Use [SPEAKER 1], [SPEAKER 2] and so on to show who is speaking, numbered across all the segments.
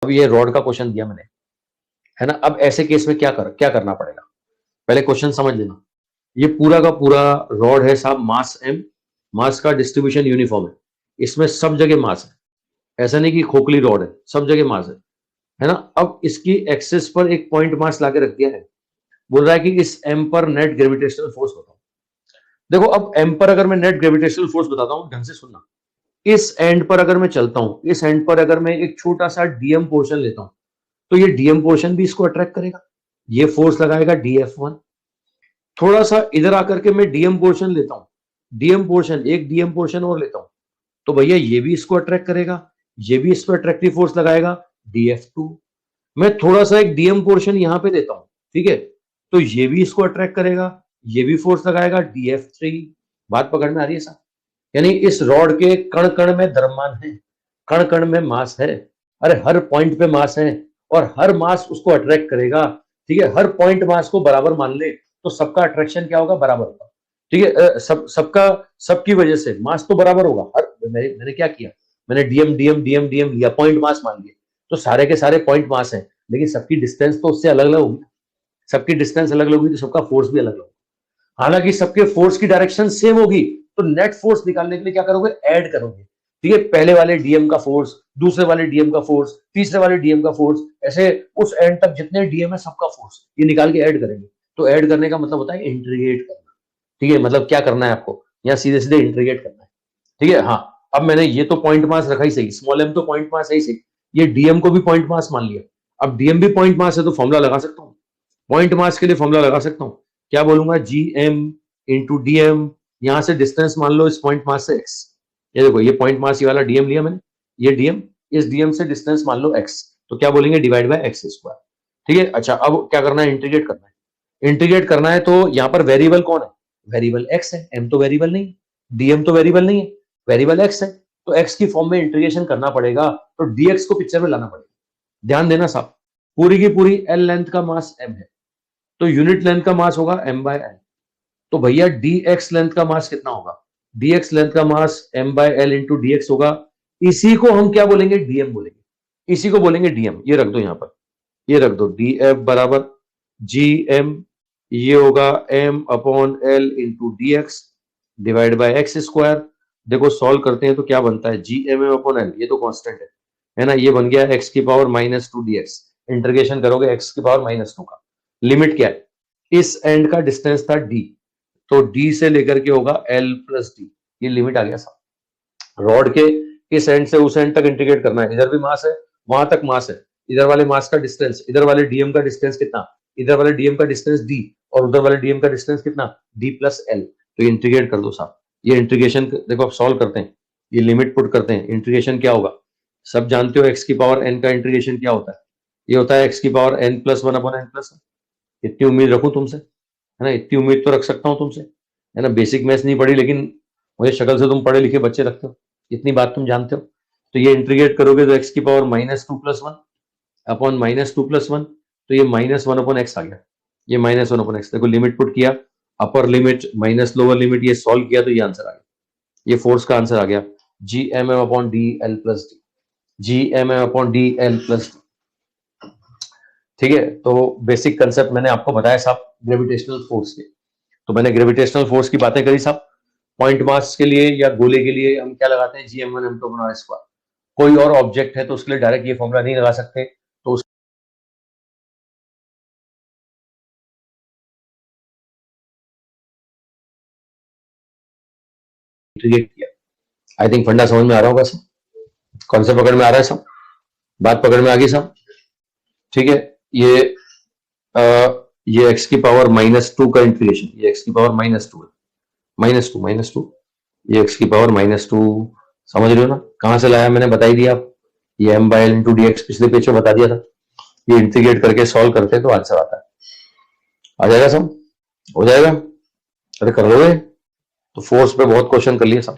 [SPEAKER 1] अब ये रॉड का क्वेश्चन दिया मैंने, है ना। अब ऐसे केस में क्या करना पड़ेगा, पहले क्वेश्चन समझ लेना। ये पूरा का पूरा रॉड है साहब, मास m, मास का डिस्ट्रीब्यूशन यूनिफॉर्म है, इसमें सब जगह मास है, ऐसा नहीं कि खोखली रॉड है, सब जगह मास है ना। अब इसकी एक्सिस पर एक पॉइंट मास लाके रख दिया है, बोल रहा है कि इस m पर नेट ग्रेविटेशनल फोर्स बताओ। देखो अब m पर अगर मैं नेट ग्रेविटेशनल फोर्स बताता हूं, ढंग से सुनना, इस एंड पर अगर मैं चलता हूं, इस एंड पर अगर मैं एक छोटा सा डीएम पोर्शन लेता हूं, तो ये डीएम पोर्शन भी इसको अट्रैक्ट करेगा, ये फोर्स लगाएगा डीएफ1। थोड़ा सा इधर आकर के मैं डीएम पोर्शन लेता हूं, डीएम पोर्शन, एक डीएम पोर्शन और लेता हूं, तो भैया ये भी इसको अट्रैक्ट करेगा, ये भी इस पर अट्रैक्टिव फोर्स लगाएगा डीएफ2। मैं थोड़ा सा एक डीएम पोर्शन यहां पे देता हूं, ठीक है, तो ये भी इसको अट्रैक्ट करेगा, ये भी फोर्स लगाएगा डीएफ3। बात पकड़ में आ रही है साहब? यानी इस रॉड के कण कण में द्रव्यमान है, कण कण में मास है, अरे हर पॉइंट पे मास है और हर मास उसको अट्रैक्ट करेगा, ठीक है। हर पॉइंट मास को बराबर मान ले तो सबका अट्रैक्शन क्या होगा, बराबर होगा, ठीक है। सबकी वजह से मास तो बराबर होगा। मैंने क्या किया, मैंने डीएम डीएम डीएम डीएम लिया, पॉइंट मास मान लिए, तो सारे के सारे पॉइंट मास है, लेकिन सबकी डिस्टेंस तो उससे अलग अलग होगी, सबकी डिस्टेंस अलग अलग होगी, तो सबका फोर्स भी अलग अलग। हालांकि सबके फोर्स की डायरेक्शन सेम होगी, तो नेट फोर्स निकालने के लिए क्या करोगे, ऐड करोगे, ठीक है। पहले वाले डीएम का फोर्स, दूसरे वाले डीएम का फोर्स, तीसरे वाले डीएम का फोर्स, ऐसे उस एंड तक जितने डीएम है सबका फोर्स ये निकाल के ऐड करेंगे। तो ऐड करने का मतलब होता है इंटीग्रेट करना, ठीक है। मतलब क्या करना है आपको, यहाँ सीधे सीधे इंटीग्रेट करना है, ठीक है। हाँ, अब मैंने ये तो पॉइंट मास रखा ही सही, स्मॉल एम तो पॉइंट मास है ही सही, ये डीएम को भी पॉइंट मास मान लिया। अब डीएम भी पॉइंट मास है तो फॉर्मुला लगा सकता हूँ, पॉइंट मास के लिए फॉर्मुला लगा सकता हूँ। क्या बोलूंगा, जी एम इंटू डीएम, यहां से डिस्टेंस मान लो इस पॉइंट मास से एक्स, ये देखो ये पॉइंट मास, ये वाला डीएम लिया मैंने, ये डीएम, इस डीएम से डिस्टेंस मान लो एक्स, तो क्या बोलेंगे, डिवाइड बाय एक्स स्क्वायर, ठीक है। अच्छा अब क्या करना है, इंटीग्रेट करना है। इंटीग्रेट करना है तो यहाँ पर वेरिएबल कौन है, वेरिएबल एक्स है, एम तो वेरिएबल नहीं, डीएम तो वेरिएबल नहीं है, वेरिएबल एक्स है, तो एक्स की फॉर्म में इंटीग्रेशन करना पड़ेगा, तो डीएक्स को पिक्चर में लाना पड़ेगा। ध्यान देना साहब, पूरी की पूरी एल लेंथ का मास एम है, तो यूनिट लेंथ का मास होगा m बाय एल, तो भैया dx लेंथ का मास कितना होगा, dx लेंथ का मास m by L into dx होगा। इसी को हम क्या बोलेंगे, dm बोलेंगे, इसी को बोलेंगे dm। ये रख दो यहाँ पर, ये रख दो, df बराबर gm, ये होगा m upon L into dx divide by x square. देखो सॉल्व करते हैं तो क्या बनता है, gm अपॉन एल, ये तो कांस्टेंट है ना, ये बन गया x की पावर -2 dx, इंटीग्रेशन करोगे x की पावर -2 का, लिमिट क्या है, इस एंड का डिस्टेंस था d, तो d से लेकर के होगा l प्लस d, ये लिमिट आ गया साहब। रॉड के इस एंड से उस एंड तक इंटीग्रेट करना है, इधर भी मास है वहां तक मास है, इधर वाले मास का डिस्टेंस, इधर वाले डीएम का डिस्टेंस कितना, इधर वाले डीएम का डिस्टेंस d, और उधर वाले डीएम का डिस्टेंस कितना, d प्लस l, तो इंटीग्रेट कर दो साहब। ये इंटीग्रेशन देखो अब सॉल्व करते हैं, ये लिमिट पुट करते हैं, इंटीग्रेशन क्या होगा, सब जानते हो x की पावर n का इंटीग्रेशन क्या होता है, ये होता है x की power n plus 1 upon n plus, इतनी उम्मीद रखूं तुमसे, है ना, इतनी उम्मीद तो रख सकता हूं तुमसे, है ना। बेसिक मैथ्स नहीं पढ़ी लेकिन मुझे शक्ल से तुम पढ़े लिखे बच्चे लगते हो, इतनी बात तुम जानते हो। तो ये इंटीग्रेट करोगे तो x की पावर -2 प्लस 1 अपॉन -2 प्लस 1, तो ये -1 अपॉन एक्स आ गया, ये -1 अपॉन एक्स। देखो लिमिट पुट किया, upper limit minus lower limit, ये सॉल्व किया तो ये आंसर आ गया, ये फोर्स का आंसर आ गया, G M M upon D L plus D, G M M upon D L plus D, ठीक है। तो बेसिक कंसेप्ट मैंने आपको बताया साहब ग्रेविटेशनल फोर्स के, तो मैंने ग्रेविटेशनल फोर्स की बातें करी साहब। पॉइंट मास के लिए या गोले के लिए हम क्या लगाते हैं, gm1m2/r²। कोई और ऑब्जेक्ट है तो उसके लिए डायरेक्ट ये फॉर्मूला नहीं लगा सकते, तो इंटीग्रेट किया। आई थिंक फंडा समझ में आ रहा होगा सब, कॉन्सेप्ट पकड़ में आ रहा है सब, बात पकड़ में आ गई सब, ठीक है। ये x की पावर -2 का इंटीग्रेशन, ये x की पावर -2 है, -2 ये x की पावर -2, समझ रहे हो ना, कहां से लाया मैंने बता ही दिया आप, ये m by L into D x पिछले पेज में बता दिया था, ये इंटीग्रेट करके सॉल्व करते हैं तो आंसर आता है, आ जाएगा सब, हो जाएगा, अरे कर लोगे। तो फोर्स पे बहुत क्वेश्चन कर लिए सब,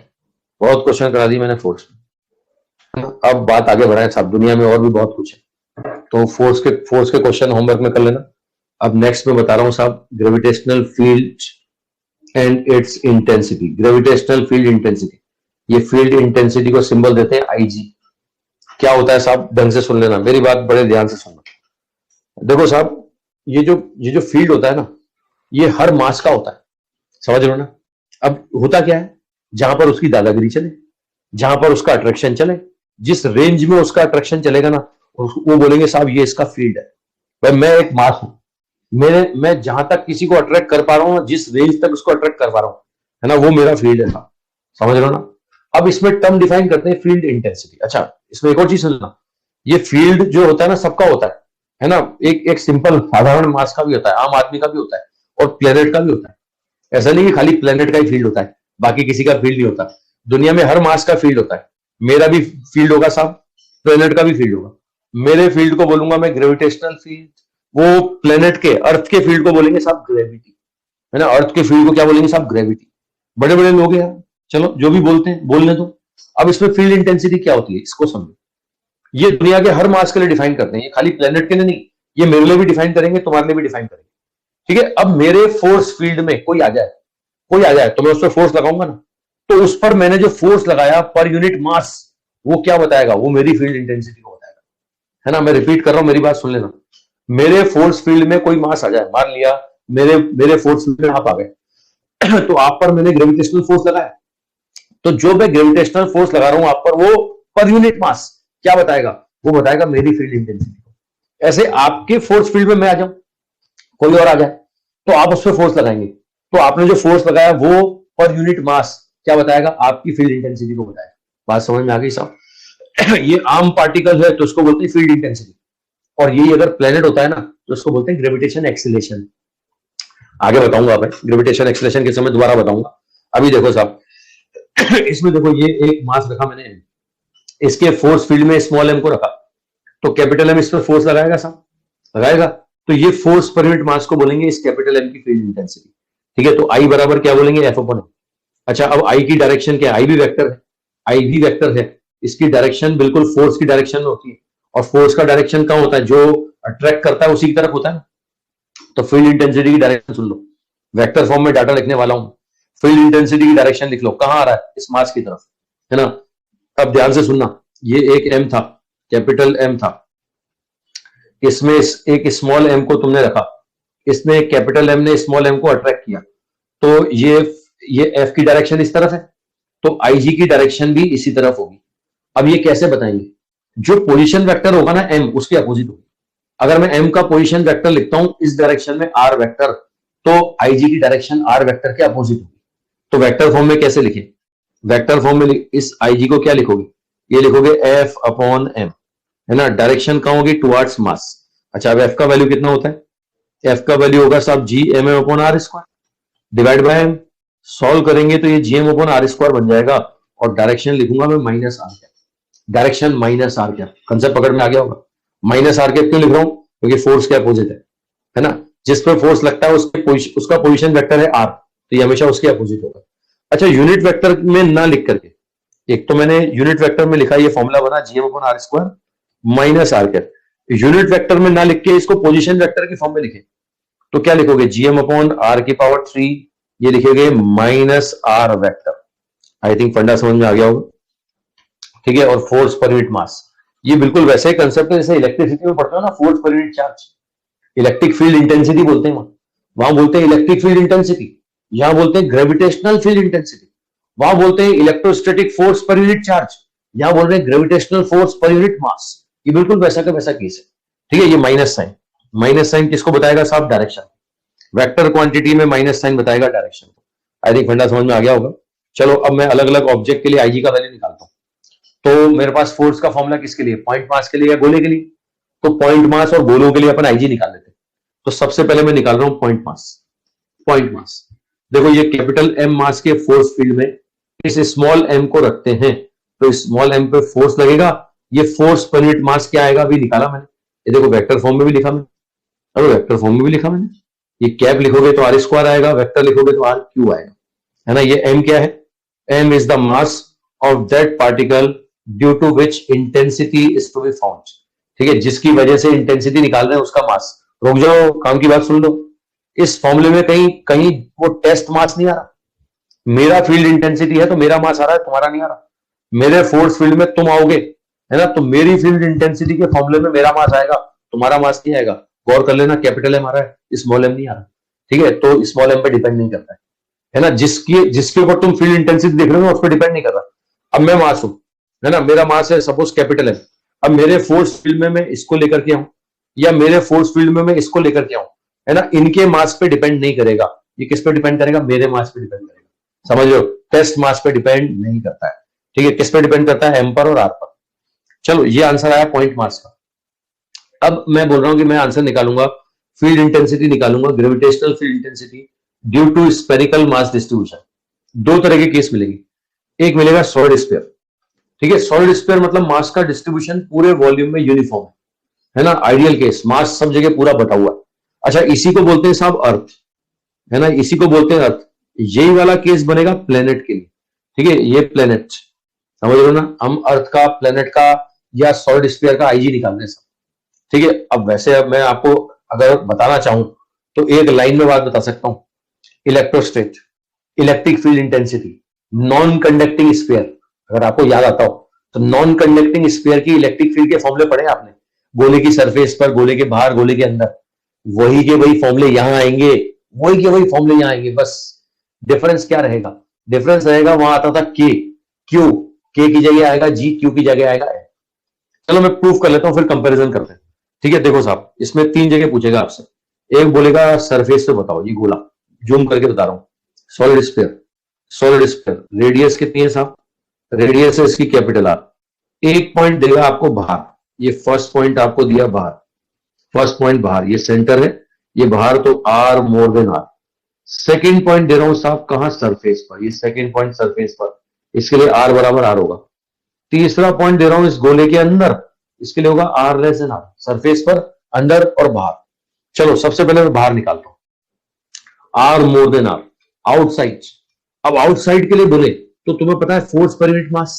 [SPEAKER 1] बहुत क्वेश्चन करा दिए मैंने फोर्स पे। अब बात आगे बढ़ाएं साहब, दुनिया में और भी बहुत कुछ है, तो फोर्स के क्वेश्चन होमवर्क में कर लेना। अब नेक्स्ट में बता रहा हूं साहब, gravitational field and it's intensity, gravitational field intensity, ये फील्ड इंटेंसिटी को सिंबल देते हैं IG, क्या होता है साहब, ढंग से सुन लेना, मेरी बात बड़े ध्यान से सुनना। देखो साहब, ये जो फील्ड होता है ना, ये हर मास का होता है, समझ रहे हो ना। अब होता क्या है, जहां पर उसकी दादागिरी चले, जहां पर उसका अट्रैक्शन चले, जिस रेंज में उसका अट्रैक्शन चलेगा ना, वो बोलेंगे साहब ये इसका फील्ड है। भाई मैं एक मास हूं, मैं जहां तक किसी को अट्रैक्ट कर पा रहा हूं, जिस रेंज तक उसको अट्रैक्ट कर पा रहा हूं, है ना, वो मेरा फील्ड है साहब, समझ रहे हो ना। अब इसमें टर्म डिफाइन करते हैं, फील्ड इंटेंसिटी। अच्छा, इसमें एक और चीज समझना, ये फील्ड जो होता है ना, सबका होता है ना। एक एक सिंपल साधारण मास का भी होता है, आम आदमी का भी होता है, और प्लेनेट का भी होता है। ऐसा नहीं कि खाली प्लेनेट का ही फील्ड होता है, बाकी किसी का फील्ड नहीं होता। दुनिया में हर मास का फील्ड होता है। मेरा भी फील्ड होगा साहब, प्लेनेट का भी फील्ड होगा। मेरे फील्ड को बोलूंगा मैं ग्रेविटेशनल फील्ड, वो प्लेनेट के, अर्थ के फील्ड को बोलेंगे साहब ग्रेविटी, है ना। अर्थ के फील्ड को क्या बोलेंगे साहब, ग्रेविटी। बड़े बड़े लोग हैं यार, चलो जो भी बोलते हैं बोलने दो। अब इसमें फील्ड इंटेंसिटी क्या होती है, इसको समझो। ये दुनिया के हर मास के लिए डिफाइन करते हैं, ये खाली प्लेनेट के लिए नहीं, ये मेरे लिए भी डिफाइन करेंगे, तुम्हारे लिए भी डिफाइन करेंगे, ठीक है। अब मेरे फोर्स फील्ड में कोई आ जाए, तो मैं उस पर फोर्स लगाऊंगा ना, तो उस पर मैंने जो फोर्स लगाया पर यूनिट मास, वो क्या बताएगा, वो मेरी फील्ड इंटेंसिटी को बताएगा, है ना। मैं रिपीट कर रहा हूं, मेरी बात सुन लेना। मेरे फोर्स फील्ड में कोई मास आ जाए, मान लिया मेरे मेरे फोर्स फील्ड में आप आ गए तो आप पर मैंने ग्रेविटेशनल फोर्स लगाया, तो जो मैं ग्रेविटेशनल फोर्स लगा रहा हूं आप पर, वो पर यूनिट मास क्या बताएगा, वो बताएगा मेरी फील्ड इंटेंसिटी को। ऐसे आपके फोर्स फील्ड में मैं आ जाऊं, कोई और आ जाए, तो आप उस पर फोर्स लगाएंगे, तो आपने जो फोर्स लगाया वो पर यूनिट मास क्या बताएगा, आपकी फील्ड इंटेंसिटी को बताएगा। बात समझ में आ गई साहब। ये आम पार्टिकल है तो उसको बोलते हैं फील्ड इंटेंसिटी, और यही अगर प्लेनेट होता है ना, तो उसको बोलते हैं ग्रेविटेशन एक्सीलरेशन। आगे बताऊंगा, मैं ग्रेविटेशन एक्सीलरेशन के समय दोबारा बताऊंगा। अभी देखो साहब, इसमें देखो, ये एक मास रखा मैंने, इसके फोर्स फील्ड में स्मॉल एम को रखा, तो कैपिटल एम इस पर फोर्स लगाएगा साहब, लगाएगा। तो ये फोर्स पर यूनिट मास को बोलेंगे इस कैपिटल एम की फील्ड इंटेंसिटी, ठीक है। तो आई बराबर क्या बोलेंगे, एफ अपॉन एम। अच्छा, अब आई की डायरेक्शन क्या है, आई भी वेक्टर है, आई भी वेक्टर है, इसकी डायरेक्शन बिल्कुल फोर्स की डायरेक्शन में होती है, और फोर्स का डायरेक्शन कहाँ होता है, जो अट्रैक्ट करता है उसी की तरफ होता है ना। तो फील्ड इंटेंसिटी की डायरेक्शन सुन लो, वेक्टर फॉर्म में डाटा लिखने वाला हूं, फील्ड इंटेंसिटी की डायरेक्शन लिख लो, कहां आ रहा है, इस मास की तरफ, है ना। अब ध्यान से सुनना, ये एक एम था, कैपिटल एम था, इसमें एक स्मॉल एम को तुमने रखा, इसने कैपिटल एम ने स्मॉल एम को अट्रैक्ट किया, तो ये एफ की डायरेक्शन इस तरफ है, तो आई जी की डायरेक्शन भी इसी तरफ होगी। अब ये कैसे बताएंगे, जो पोजीशन वेक्टर होगा ना एम, उसके अपोजिट होगी। अगर मैं एम का पोजीशन वेक्टर लिखता हूं इस डायरेक्शन में आर वेक्टर, तो आई जी की डायरेक्शन आर वेक्टर के अपोजिट होगी। तो वेक्टर फॉर्म में कैसे लिखे, वेक्टर फॉर्म में इस आई जी को क्या लिखोगे, ये लिखोगे एफ अपॉन एम, है ना। डायरेक्शन कहां होगी, टुवर्ड्स मास। अच्छा, अब एफ का वैल्यू कितना होता है, एफ का वैल्यू होगा साहब G M M upon R square divide by M. Solve करेंगे तो ये G M upon R square बन जाएगा, और डायरेक्शन लिखूंगा मैं minus R cap, direction minus R cap. Concept पकड़ में आ गया होगा। माइनस आर कैप क्यों लिख रहा हूं, क्योंकि फोर्स के अपोजिट है ना। जिस पर फोर्स लगता है उसका पोजीशन वेक्टर है आर, तो ये हमेशा उसके अपोजिट होगा। अच्छा, यूनिट वेक्टर में ना लिख करके, एक तो मैंने यूनिट वेक्टर में लिखा, ये फॉर्मूला बना GM upon R square minus R cap. Unit vector में ना लिख के इसको पोजीशन वेक्टर की फॉर्म में लिखे, तो क्या लिखोगे, जीएम अपॉन आर की पावर 3, ये लिखोगे minus R vector. I think फंडा समझ में आ गया होगा, ठीक है। और फोर्स पर यूनिट मास, ये बिल्कुल वैसे ही कंसेप्ट है जैसे इलेक्ट्रिसिटी में पढ़ते हो ना, force per unit charge. Electric field intensity बोलते हैं वहां बोलते हैं इलेक्ट्रिक फील्ड इंटेंसिटी, यहां बोलते हैं ग्रेविटेशनल फील्ड इंटेंसिटी, वहां बोलते हैं electrostatic force per unit charge, यहां बोल रहे हैं gravitational force per unit mass. ये बिल्कुल वैसा का वैसा केस है, ठीक है। ये माइनस साइन किसको बताएगा साहब, डायरेक्शन। वेक्टर क्वांटिटी में माइनस साइन बताएगा डायरेक्शन को। आई थिंक फंडा समझ में आ गया होगा। चलो, अब मैं अलग अलग ऑब्जेक्ट के लिए आईजी का वैल्यू निकालता हूं। तो मेरे पास फोर्स का फॉर्मूला किसके लिए, पॉइंट मास के लिए या गोले के लिए, तो पॉइंट मास और गोलों के लिए अपन आईजी निकाल लेते हैं। तो सबसे पहले मैं निकाल रहा हूं पॉइंट मास। पॉइंट मास देखो, ये कैपिटल एम मास के फोर्स फील्ड में इस स्मॉल एम को रखते हैं, तो स्मॉल एम पे फोर्स लगेगा, ये फोर्स पर यूनिट मास क्या आएगा अभी निकाला मैंने। ये देखो वेक्टर फॉर्म में भी लिखा मैंने, अरे वेक्टर फॉर्म में भी लिखा मैंने। ये कैप लिखोगे तो आर स्क्वायर आएगा, वेक्टर लिखोगे तो आर क्यू आएगा, है ना। ये एम क्या है, M is the mass of that particle due to which intensity is to be found, ठीक है। जिसकी वजह से इंटेंसिटी निकाल रहे हैं उसका मास। रुक जाओ, काम की बात सुन लो। इस फॉर्मूले में कहीं कहीं वो टेस्ट मास नहीं आ रहा। मेरा फील्ड इंटेंसिटी है तो मेरा मास आ रहा है, तुम्हारा नहीं आ रहा। मेरे फोर्स फील्ड में तुम आओगे, है ना। तो मेरी फील्ड इंटेंसिटी के फॉर्मूले में मेरा मास आएगा, तुम्हारा मास नहीं आएगा। गौर कर लेना, कैपिटल एम आ रहा है, स्मॉल एम नहीं आ रहा, ठीक है। तो स्मॉल एम पे डिपेंड नहीं करता है ना। जिसके ऊपर तुम फील्ड इंटेंसिटी देख रहे हो उस पर डिपेंड नहीं कर रहा। अब मैं मास हूं, है ना, मेरा मास है सपोज कैपिटल एम। अब मेरे फोर्स फील्ड में मैं इसको लेकर के आऊं, या मेरे फोर्स फील्ड में मैं इसको लेकर के आऊं, है ना, इनके मास पे डिपेंड नहीं करेगा। ये किस पे डिपेंड करेगा? मेरे मास पे डिपेंड करेगा। समझ लो, टेस्ट मास पे डिपेंड नहीं करता है, ठीक है। किस पे डिपेंड करता है? एम पर और आर पर। चलो, ये आंसर आया पॉइंट मास का। अब मैं बोल रहा हूं कि मैं आंसर निकालूंगा, फील्ड इंटेंसिटी निकालूंगा, gravitational field intensity due to spherical mass distribution. दो तरह के केस मिलेंगे, एक मिलेगा सॉलिड स्फीयर, ठीक है। सॉलिड स्फीयर मतलब मास का डिस्ट्रीब्यूशन पूरे वॉल्यूम में यूनिफॉर्म है ना। आइडियल केस, मास सब जगह पूरा बटा हुआ है। अच्छा, इसी को बोलते हैं साहब अर्थ, है ना, इसी को बोलते हैं अर्थ। यही वाला केस बनेगा प्लेनेट के लिए, ठीक है। ये प्लेनेट, समझ लो ना, हम अर्थ का, प्लेनेट का या सॉलिड स्फीयर का आईजी निकाल रहे हैं, ठीक है। अब वैसे अब मैं आपको अगर बताना चाहूं तो एक लाइन में बात बता सकता हूं। इलेक्ट्रोस्टेट, electric field intensity, non conducting sphere, अगर आपको याद आता हो तो नॉन कंडक्टिंग स्फीयर की इलेक्ट्रिक फील्ड के फॉर्मूले पढ़े आपने, गोले की सरफेस पर, गोले के बाहर, गोले के अंदर। वही के वही फॉर्मूले यहां आएंगे, वही के वही फॉर्मूले यहां आएंगे। बस डिफरेंस क्या रहेगा? डिफरेंस रहेगा, वहां आता था के, क्यू, के की जगह आएगा जी, क्यू की जगह आएगा ए। चलो मैं प्रूफ कर लेता हूं, फिर कंपैरिजन करते हैं, ठीक है। देखो साहब, इसमें तीन जगह पूछेगा आपसे। एक बोलेगा सरफेस पे बताओ, ये गोला, जूम करके बता रहा हूं, solid sphere, solid sphere, radius कितनी है साहब? रेडियस है इसकी कैपिटल आर। एक पॉइंट देगा आपको बाहर, ये फर्स्ट पॉइंट आपको दिया बाहर, फर्स्ट पॉइंट बाहर, ये सेंटर है, ये बाहर, तो R more than R. Second point दे रहा हूं साहब कहां? सरफेस पर, ये सेकेंड पॉइंट सरफेस पर, इसके लिए आर बराबर आर होगा। तीसरा पॉइंट दे रहा हूं इस गोले के अंदर, इसके लिए होगा R less than R, surface पर, अंदर और बाहर। चलो सबसे पहले मैं बाहर निकालता हूं, R more than R, outside. अब आउटसाइड के लिए बोले तो तुम्हें पता है फोर्स पर यूनिट मास,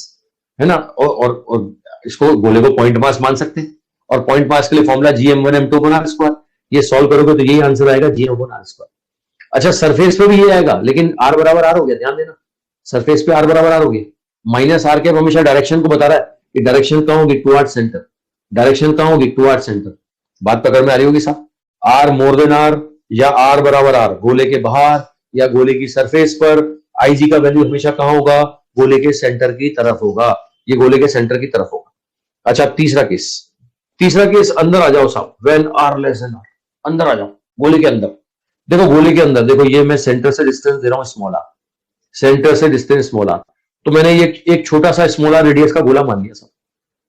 [SPEAKER 1] है ना, और इसको गोले को पॉइंट मास मान सकते हैं, और पॉइंट मास के लिए फॉर्मूला GM1M2/r²। ये सॉल्व करोगे तो यही आंसर आएगा, GM1r²। अच्छा, सरफेस पे भी ये आएगा, लेकिन आर बराबर आर हो गया, ध्यान देना, सरफेस पे आर बराबर आर हो गया। माइनस आर के हमेशा डायरेक्शन को बता रहा है कि डायरेक्शन कहां होगी? Toward centre. डायरेक्शन कहां होगी? Toward centre. बात पकड़ में आ रही होगी साहब? आर मोर देन आर या आर बराबर आर, गोले के बाहर या गोले की सरफेस पर, आईजी का वैल्यू हमेशा कहां होगा? गोले के सेंटर की तरफ होगा, ये गोले के सेंटर की तरफ होगा। अच्छा, तीसरा केस, तीसरा केस अंदर आ जाओ साहब, when R less than R, अंदर आ जाओ, गोले के अंदर। देखो गोले के अंदर, देखो ये मैं सेंटर से डिस्टेंस दे रहा हूं स्मॉल आर, सेंटर से डिस्टेंस स्मॉल आर, तो मैंने ये एक छोटा सा स्मॉल आर रेडियस का गोला मान लिया सब,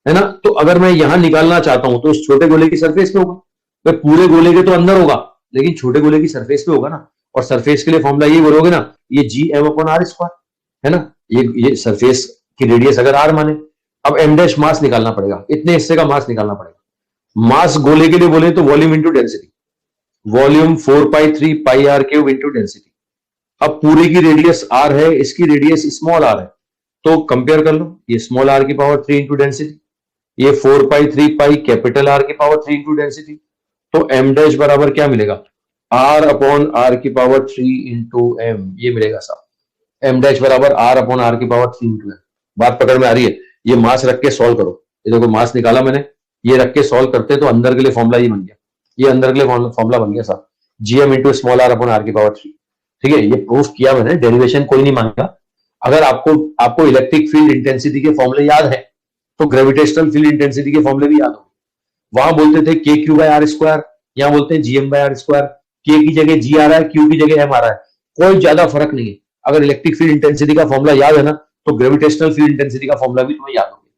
[SPEAKER 1] है ना। तो अगर मैं यहां निकालना चाहता हूं तो इस छोटे गोले की सरफेस पे होगा, तो पूरे गोले के तो अंदर होगा, लेकिन छोटे गोले की सरफेस पे होगा ना। और सरफेस के लिए फॉर्मूला ये बोलोगे ना, ये GM/r², है ना, ये सरफेस की रेडियस अगर आर माने। अब एम डैश मास निकालना पड़ेगा, इतने हिस्से का मास निकालना पड़ेगा। मास गोले के लिए बोले तो volume into density, volume 4π3πr³ into density. अब पूरे की रेडियस आर है, इसकी रेडियस स्मॉल आर है, तो कंपेयर कर लो, ये स्मॉल आर की पावर 3 इंटू डेंसिटी, ये 4π3π कैपिटल आर की पावर 3 इंटू डेंसिटी। तो एम डैश बराबर क्या मिलेगा? r/r की पावर 3 इंटू एम, ये मिलेगा साहब। एम डैश बराबर r/r की पावर 3 इंटू एम। बात पकड़ में आ रही है? ये मास रख के सॉल्व करो, ये देखो मास निकाला मैंने, ये रख के सॉल्व करते तो अंदर के लिए फॉर्मूला ये बन गया, ये अंदर के लिए फॉर्मूला बन गया साहब, GM इंटू स्मॉल r/r की पावर 3, ठीक है। ये प्रूफ किया मैंने, डेरिवेशन कोई नहीं मांगा। अगर आपको इलेक्ट्रिक फील्ड इंटेंसिटी के फॉर्मूले याद है तो ग्रेविटेशनल फील्ड इंटेंसिटी के फॉर्मूले भी याद हो। वहां बोलते थे KQ/r², यहां बोलते हैं GM/r², के की जगह जी आ रहा है, क्यू की जगह एम आ रहा है, कोई ज्यादा फर्क नहीं है। अगर इलेक्ट्रिक फील्ड इंटेंसिटी का फॉर्मूला याद है ना, तो ग्रेविटेशनल फील्ड इंटेंसिटी का फॉर्मूला भी तुम्हें याद होगा।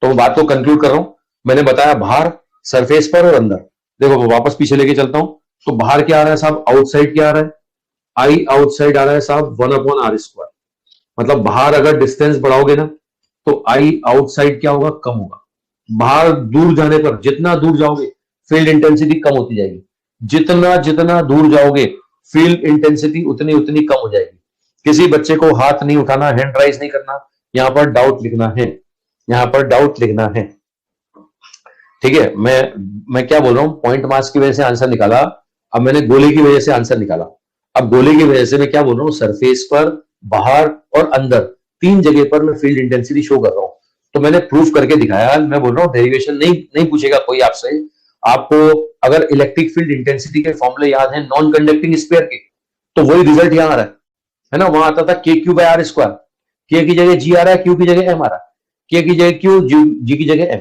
[SPEAKER 1] तो मैं बात को कंक्लूड कर रहा हूं, मैंने बताया बाहर, सरफेस पर और अंदर। देखो वापस पीछे लेके चलता हूं, तो बाहर क्या आ रहा है साहब? आउटसाइड क्या आ रहा है? आई आउटसाइड आ रहा है साहब 1/r²। मतलब बाहर अगर डिस्टेंस बढ़ाओगे ना तो आई आउटसाइड क्या होगा? कम होगा। बाहर दूर जाने पर, जितना दूर जाओगे फील्ड इंटेंसिटी कम होती जाएगी, जितना जितना दूर जाओगे फील्ड इंटेंसिटी उतनी उतनी कम हो जाएगी। किसी बच्चे को हाथ नहीं उठाना, हैंड राइज नहीं करना, यहां पर डाउट लिखना है, यहां पर डाउट लिखना है, ठीक है। मैं क्या बोल रहा हूं, पॉइंट मास की वजह से आंसर निकाला, अब मैंने गोले की वजह से आंसर निकाला। अब गोले की वजह से मैं क्या बोल रहा हूं, सरफेस पर, बाहर और अंदर, तीन जगह पर मैं फील्ड इंटेंसिटी शो कर रहा हूं। तो मैंने प्रूफ करके दिखाया। मैं बोल रहा हूँ डेरिवेशन नहीं नहीं पूछेगा कोई आपसे। आपको अगर इलेक्ट्रिक फील्ड इंटेंसिटी के फॉर्मूले याद है नॉन कंडक्टिंग स्फीयर के, तो वही रिजल्ट यहाँ आ रहा है ना। वहां आता था के क्यू बाय आर स्क्वायर, के की जगह जी आ रहा है, क्यू की जगह एम आ रहा है, के की जगह क्यू, जी की जगह एम।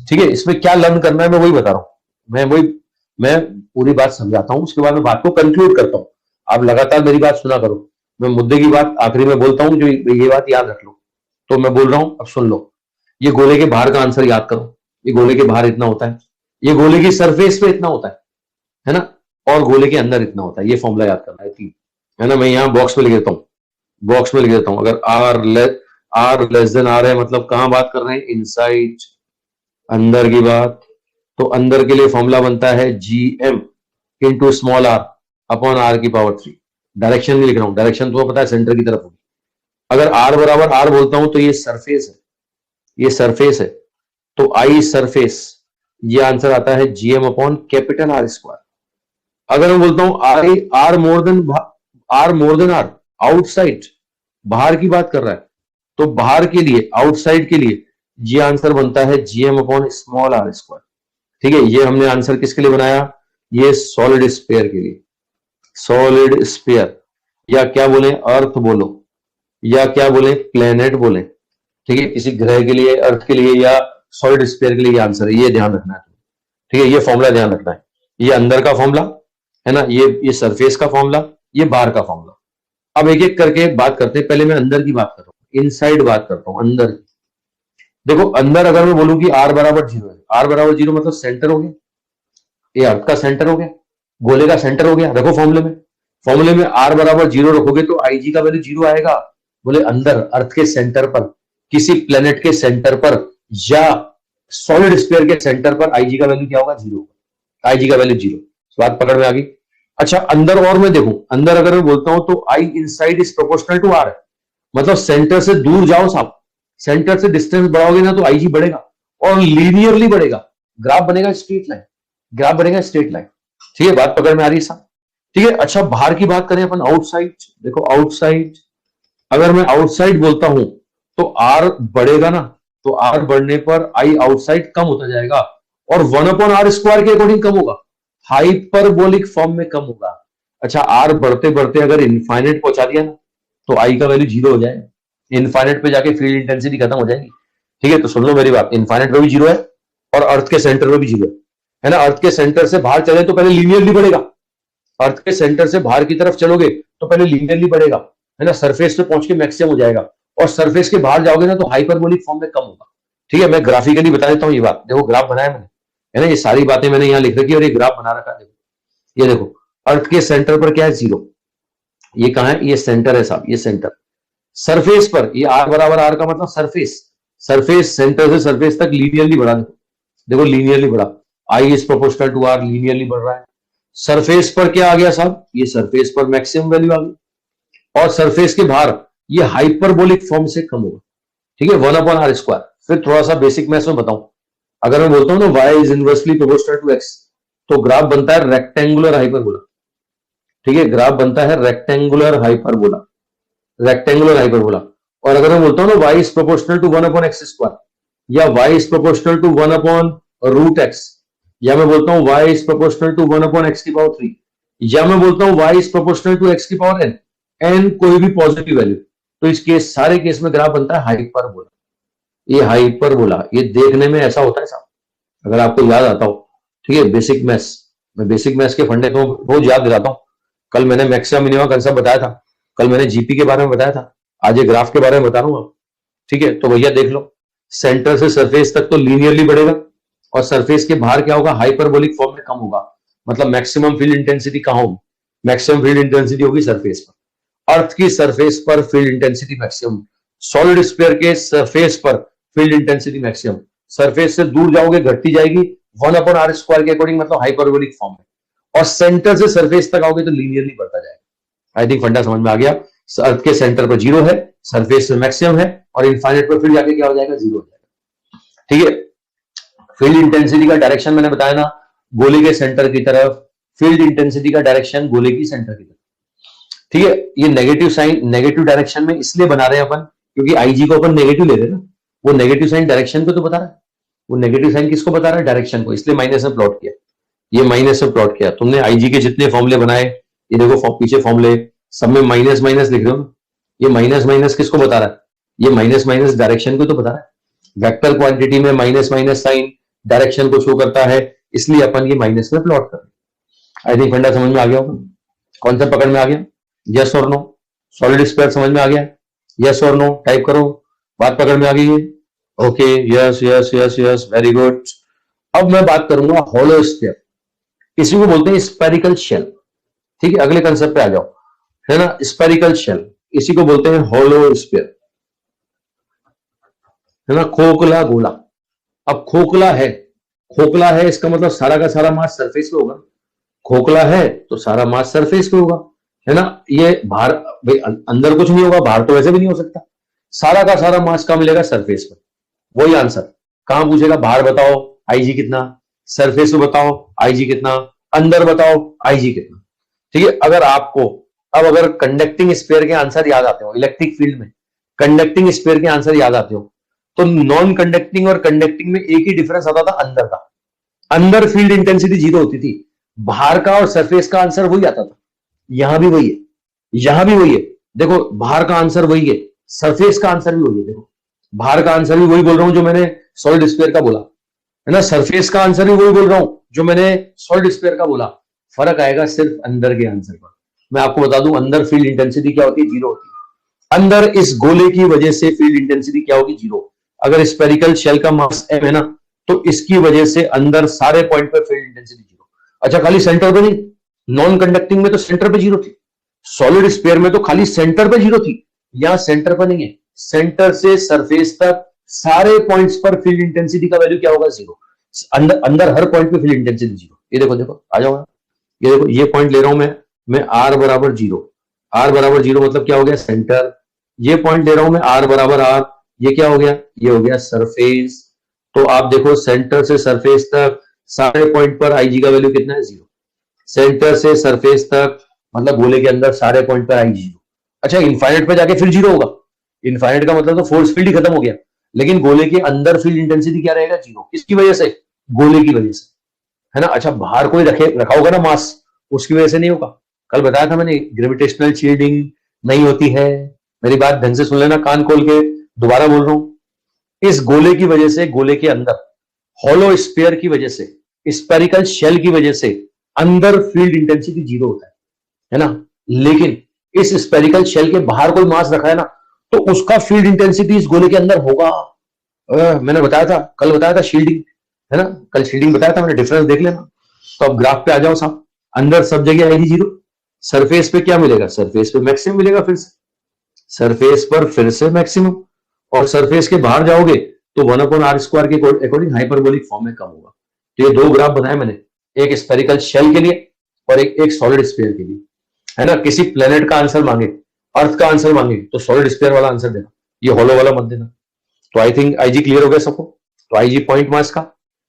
[SPEAKER 1] ठीक है, इसमें क्या लर्न करना है मैं वही बता रहा हूँ। मैं पूरी बात समझाता हूँ, उसके बाद मैं बात को कंक्लूड करता हूँ। आप लगातार मेरी बात सुना करो। मैं मुद्दे की बात आखिरी में बोलता हूँ, जो ये बात याद रख लो। तो मैं बोल रहा हूँ, अब सुन लो। ये गोले के बाहर का आंसर याद करो। ये गोले के बाहर इतना होता है, ये गोले की सरफेस पे इतना होता है ना, और गोले के अंदर इतना होता है। ये फॉर्मूला याद करना है, तीन है ना। मैं यहाँ बॉक्स में लिख देता हूँ, बॉक्स में लिख देता हूँ। अगर आर लेस देन आर है, मतलब कहां बात कर रहे हैं, इनसाइड, अंदर की बात। तो अंदर के लिए फॉर्मूला बनता है G M into small R upon R की पावर 3। डायरेक्शन नहीं लिख रहा हूं, डायरेक्शन तो पता है सेंटर की तरफ होगी। अगर आर बराबर आर बोलता हूं तो ये सरफेस है, ये सरफेस है। तो आई सरफेस, ये आंसर आता है GM upon capital R square. अगर मैं बोलता हूं I R more than R, outside, बाहर की बात कर रहा है, तो बाहर के लिए, आउटसाइड के लिए, ये आंसर बनता है GM upon small R square. ठीक है, ये हमने आंसर किसके लिए बनाया, ये सॉलिड स्फीयर के लिए। सॉलिड स्फीयर, या क्या बोले, अर्थ बोलो, या क्या बोले, प्लेनेट बोले। ठीक है, किसी ग्रह के लिए, अर्थ के लिए, या सॉलिड स्फीयर के लिए ये आंसर है। ये ध्यान रखना है। ठीक है, ये फॉर्मूला ध्यान रखना है। ये अंदर का फॉर्मूला है ना, ये सरफेस का फॉर्मूला, ये बाहर का फॉर्मूला। अब एक एक करके बात करते हैं। पहले मैं अंदर की बात कर रहा हूं, इनसाइड बात करता हूं, अंदर की। देखो अंदर अगर मैं बोलूं कि आर बराबर 0 है, आर बराबर 0 मतलब सेंटर हो गया, ये अर्थ का सेंटर हो गया, गोले का सेंटर हो गया। देखो फॉर्मूले में आर बराबर 0 रखोगे तो आईजी का वैल्यू 0 आएगा। बोले अंदर अर्थ के सेंटर पर, किसी प्लेनेट के सेंटर पर, या सॉलिड स्फीयर के सेंटर पर आईजी का वैल्यू क्या होगा, 0 होगा। आईजी का वैल्यू 0। बात पकड़ में आ गई। अच्छा, अंदर और मैं देखूं, अंदर अगर मैं बोलता हूं तो I inside is proportional to R है, मतलब सेंटर से दूर जाओ साहब, सेंटर से डिस्टेंस बढ़ाओगे ना तो आईजी बढ़ेगा, और लीनियरली बढ़ेगा। ग्राफ बनेगा स्ट्रेट लाइन, ग्राफ बनेगा स्ट्रेट लाइन। ठीक है, बात पकड़ में आ रही है साहब। ठीक है, अच्छा बाहर की बात करें अपन, आउटसाइड। देखो आउटसाइड, अगर मैं आउटसाइड बोलता हूं तो आर बढ़ेगा ना, तो आर बढ़ने पर आई आउटसाइड कम होता जाएगा, और 1/r स्क्वायर के अकॉर्डिंग कम होगा, हाइपरबोलिक फॉर्म में कम होगा। अच्छा, आर बढ़ते बढ़ते अगर इनफाइनाइट पहुंचा दिया ना, तो आई का वैल्यू 0 हो जाएगा। इनफाइनाइट पे जाके फील्ड इंटेंसिटी खत्म हो जाएगी। ठीक है, तो सुन लो मेरी बात, इनफाइनाइट पे भी 0 है, और अर्थ के सेंटर पे भी 0 है ना। अर्थ के सेंटर से बाहर चले तो पहले लीनियरली बढ़ेगा, अर्थ के सेंटर से बाहर की तरफ चलोगे तो पहले लीनियरली बढ़ेगा, है ना, सरफेस पे पहुंच के मैक्सिमम हो जाएगा, और सरफेस के बाहर जाओगे ना तो हाइपरबोलिक फॉर्म में कम होगा। ठीक है, मैं ग्राफिकली बता देता हूँ ये बात। देखो ग्राफ बनाया मैंने, है ना, ये सारी बातें मैंने यहाँ लिख रखी है, और ये ग्राफ बना रखा है। देखो, ये देखो, अर्थ के सेंटर पर क्या है, 0। ये कहां है, ये सेंटर है साहब, ये सेंटर। सरफेस पर ये आर बराबर आर का मतलब सरफेस, सरफेस सेंटर से सरफेस तक लीनियरली बढ़ा। देखो लीनियरली बढ़ा, I is proportional to R, linearly बढ़ रहा है। सरफेस पर क्या आ गया साहब, ये सरफेस पर मैक्सिमम वैल्यू आ गई, और सरफेस के बाहर ये हाइपरबोलिक फॉर्म से कम होगा। ठीक है, 1/r स्क्वायर। फिर थोड़ा सा बेसिक मैथ्स में बताऊं, अगर मैं बोलता हूं ना y is inversely proportional to x, तो ग्राफ बनता है रेक्टेंगुलर हाइपरबोला। ठीक है, ग्राफ बनता है रेक्टेंगुलर हाइपरबोला, रेक्टेंगुलर हाइपरबोला। और अगर मैं बोलता हूं ना y is proportional to 1/x square, या y is proportional to 1/√x, या मैं बोलता हूं y is proportional to 1/x की पावर 3, या मैं बोलता हूं y is proportional to x की पावर n, n कोई भी पॉजिटिव वैल्यू, तो इस केस, सारे केस में ग्राफ बनता है हाइपरबोला। ये हाइपरबोला, ये देखने में ऐसा होता है साहब, अगर आपको याद आता हो। ठीक है, बेसिक मैथ्स, मैं बेसिक मैथ्स के फंडे को बहुत याद दिलाता हूं। कल मैंने मैक्सिमम मिनिमम कंसेप्ट बताया था, कल मैंने जीपी के बारे में बताया था, आज ये ग्राफ के बारे में बता रहा हूं। ठीक है, तो भैया देख लो, सेंटर से सरफेस तक तो लीनियरली बढ़ेगा, और सरफेस के बाहर क्या होगा, हाइपरबोलिक फॉर्म में कम होगा। मतलब मैक्सिमम फील्ड इंटेंसिटी कहां होगी, मैक्सिमम फील्ड इंटेंसिटी होगी सरफेस पर। अर्थ की सरफेस पर field intensity maximum, solid sphere के सरफेस पर फील्ड इंटेंसिटी मैक्सिमम। सरफेस से दूर जाओगे घटती जाएगी 1/r स्क्वायर के अकॉर्डिंग, मतलब हाइपरबोलिक फॉर्म में, और सेंटर से सरफेस तक आओगे तो लीनियरली बढ़ता जाएगा। आई थिंक फंडा समझ में आ गया। अर्थ के सेंटर पर 0 है, सरफेस पे मैक्सिमम है, और इनफाइनाइट पर फिर जाके क्या हो जाएगा, 0 हो जाएगा। ठीक है, फील्ड इंटेंसिटी का डायरेक्शन मैंने बताया ना, गोले के सेंटर की तरफ, फील्ड इंटेंसिटी का डायरेक्शन गोले की सेंटर की तरफ। ठीक है, ये नेगेटिव साइन, नेगेटिव डायरेक्शन में इसलिए बना रहे हैं अपन, क्योंकि आईजी को अपन नेगेटिव ले रहे हैं ना, वो नेगेटिव साइन डायरेक्शन को तो बता रहा है, वो नेगेटिव साइन किसको बता रहा है, डायरेक्शन को, इसलिए माइनस में प्लॉट किया, ये माइनस में प्लॉट किया। तुमने आईजी के जितने फॉर्मूले बनाए, ये देखो पीछे फॉर्मूले सब में माइनस माइनस लिख रहे हो ना, ये माइनस माइनस किसको बता रहा है, ये माइनस माइनस डायरेक्शन को तो बता रहा है। वेक्टर क्वांटिटी में माइनस माइनस साइन डायरेक्शन को शो करता है, इसलिए अपन ये माइनस में प्लॉट कर रहे हैं। आई थिंक फंडा समझ में आ गया होगा, कॉन्सेप्ट पकड़ में आ गया, यस और नो। सॉलिड स्फीयर समझ में आ गया, यस और नो टाइप करो, बात पकड़ में आ गई है, okay, yes yes yes yes, very good. अब मैं बात करूंगा हॉलो स्फीयर, इसी को बोलते हैं स्पेरिकल शेल। ठीक है, अगले कंसेप्ट पे आ जाओ, है ना, स्पेरिकल शेल, इसी को बोलते हैं हॉलो स्फीयर, है ना, खोखला गोला। अब खोखला है इसका मतलब सारा का सारा मास सरफेस पे होगा, खोखला है तो सारा मास सरफेस पे होगा, है ना। ये बाहर भाई अंदर कुछ नहीं होगा, बाहर तो वैसे भी नहीं हो सकता, सारा का सारा मास कहां मिलेगा, सरफेस पे। वही आंसर, कहां पूछेगा, बाहर बताओ आईजी कितना, सरफेस पे बताओ आईजी कितना, अंदर बताओ आईजी कितना। ठीक है, अगर आपको अब अगर कंडक्टिंग स्फीयर के आंसर याद आते हो, इलेक्ट्रिक फील्ड में कंडक्टिंग स्फीयर के आंसर याद आते हो, तो नॉन कंडक्टिंग और कंडक्टिंग में एक ही डिफरेंस आता था, अंदर का। अंदर फील्ड इंटेंसिटी 0 होती थी, बाहर का और सरफेस का आंसर वही आता था। यहां भी वही है, यहां भी वही है। देखो बाहर का आंसर वही है, सरफेस का आंसर भी वही है। देखो बाहर का आंसर भी वही बोल रहा हूं जो मैंने सॉलिड स्फीयर का बोला, है ना, सरफेस का आंसर भी वही बोल रहा हूं जो मैंने सॉलिड स्फीयर का बोला। फर्क आएगा सिर्फ अंदर के आंसर पर। मैं आपको बता दूं, अंदर फील्ड इंटेंसिटी क्या होती है, 0 होती है। अंदर इस गोले की वजह से फील्ड इंटेंसिटी क्या होगी, 0। अगर स्पेरिकल शेल का मास m है ना, तो इसकी वजह से अंदर सारे पॉइंट पर फील्ड इंटेंसिटी 0। अच्छा, खाली सेंटर पे नहीं, नॉन कंडक्टिंग में तो सेंटर पे 0 थी, सॉलिड स्फीयर में तो खाली सेंटर पे 0 थी, यहां सेंटर पर नहीं है, सेंटर से सरफेस तक सारे पॉइंट्स पर फील्ड इंटेंसिटी का वैल्यू क्या होगा, 0। अंदर अंदर हर पॉइंट पे फील्ड इंटेंसिटी 0। ये देखो देखो आ जाओ, ये देखो, ये पॉइंट ले रहा हूं मैं r बराबर 0, r बराबर 0 मतलब क्या हो गया, सेंटर। ये पॉइंट ले रहा हूं मैं r बराबर r, ये क्या हो गया, ये हो गया सरफेस। तो आप देखो सेंटर से सरफेस तक सारे पॉइंट पर आईजी का वैल्यू कितना है, 0। सेंटर से सरफेस तक मतलब गोले के अंदर सारे पॉइंट पर आईजी 0। अच्छा, इनफाइनाइट पे जाके फिर 0 होगा, इनफाइनाइट का मतलब तो फोर्स फील्ड ही खत्म हो गया, लेकिन गोले के अंदर फील्ड इंटेंसिटी क्या रहेगा, 0। किसकी वजह से, गोले की वजह से, है ना। अच्छा, बाहर कोई रखा होगा ना मास, उसकी वजह से नहीं होगा। कल बताया था मैंने, ग्रेविटेशनल शील्डिंग नहीं होती है। मेरी बात ढंग से सुन लेना, कान खोल के, दोबारा बोल रहा हूं। इस गोले की वजह से, गोले के अंदर हॉलो स्फीयर की वजह से, स्पेरिकल शेल की वजह से अंदर फील्ड इंटेंसिटी 0 होता है ना। लेकिन इस स्पेरिकल शेल के बाहर कोई मास रखा है ना, तो उसका फील्ड इंटेंसिटी इस गोले के अंदर होगा। मैंने बताया था, कल बताया था शील्डिंग, है ना, कल शील्डिंग बताया था मैंने, डिफरेंस देख लेना। तो अब ग्राफ पे आ जाओ साहब, अंदर सब जगह आएगी 0, सरफेस पे क्या मिलेगा, सरफेस पे मैक्सिमम मिलेगा, फिर से सरफेस पर फिर से मैक्सिमम, और सरफेस के बाहर जाओगे तो 1/r² के अकॉर्डिंग हाइपरबोलिक फॉर्म में कम होगा। तो ये 2 ग्राफ बनाए मैंने, एक स्पेरिकल शेल के लिए और एक सॉलिड स्फीयर के लिए, है ना। किसी प्लेनेट का आंसर मांगे, अर्थ का आंसर मांगे, तो सॉलिड स्फीयर वाला आंसर देना, ये हॉलो वाला मत देना। तो आई थिंक आईजी क्लियर हो गया सबको। तो आईजी पॉइंट मास का,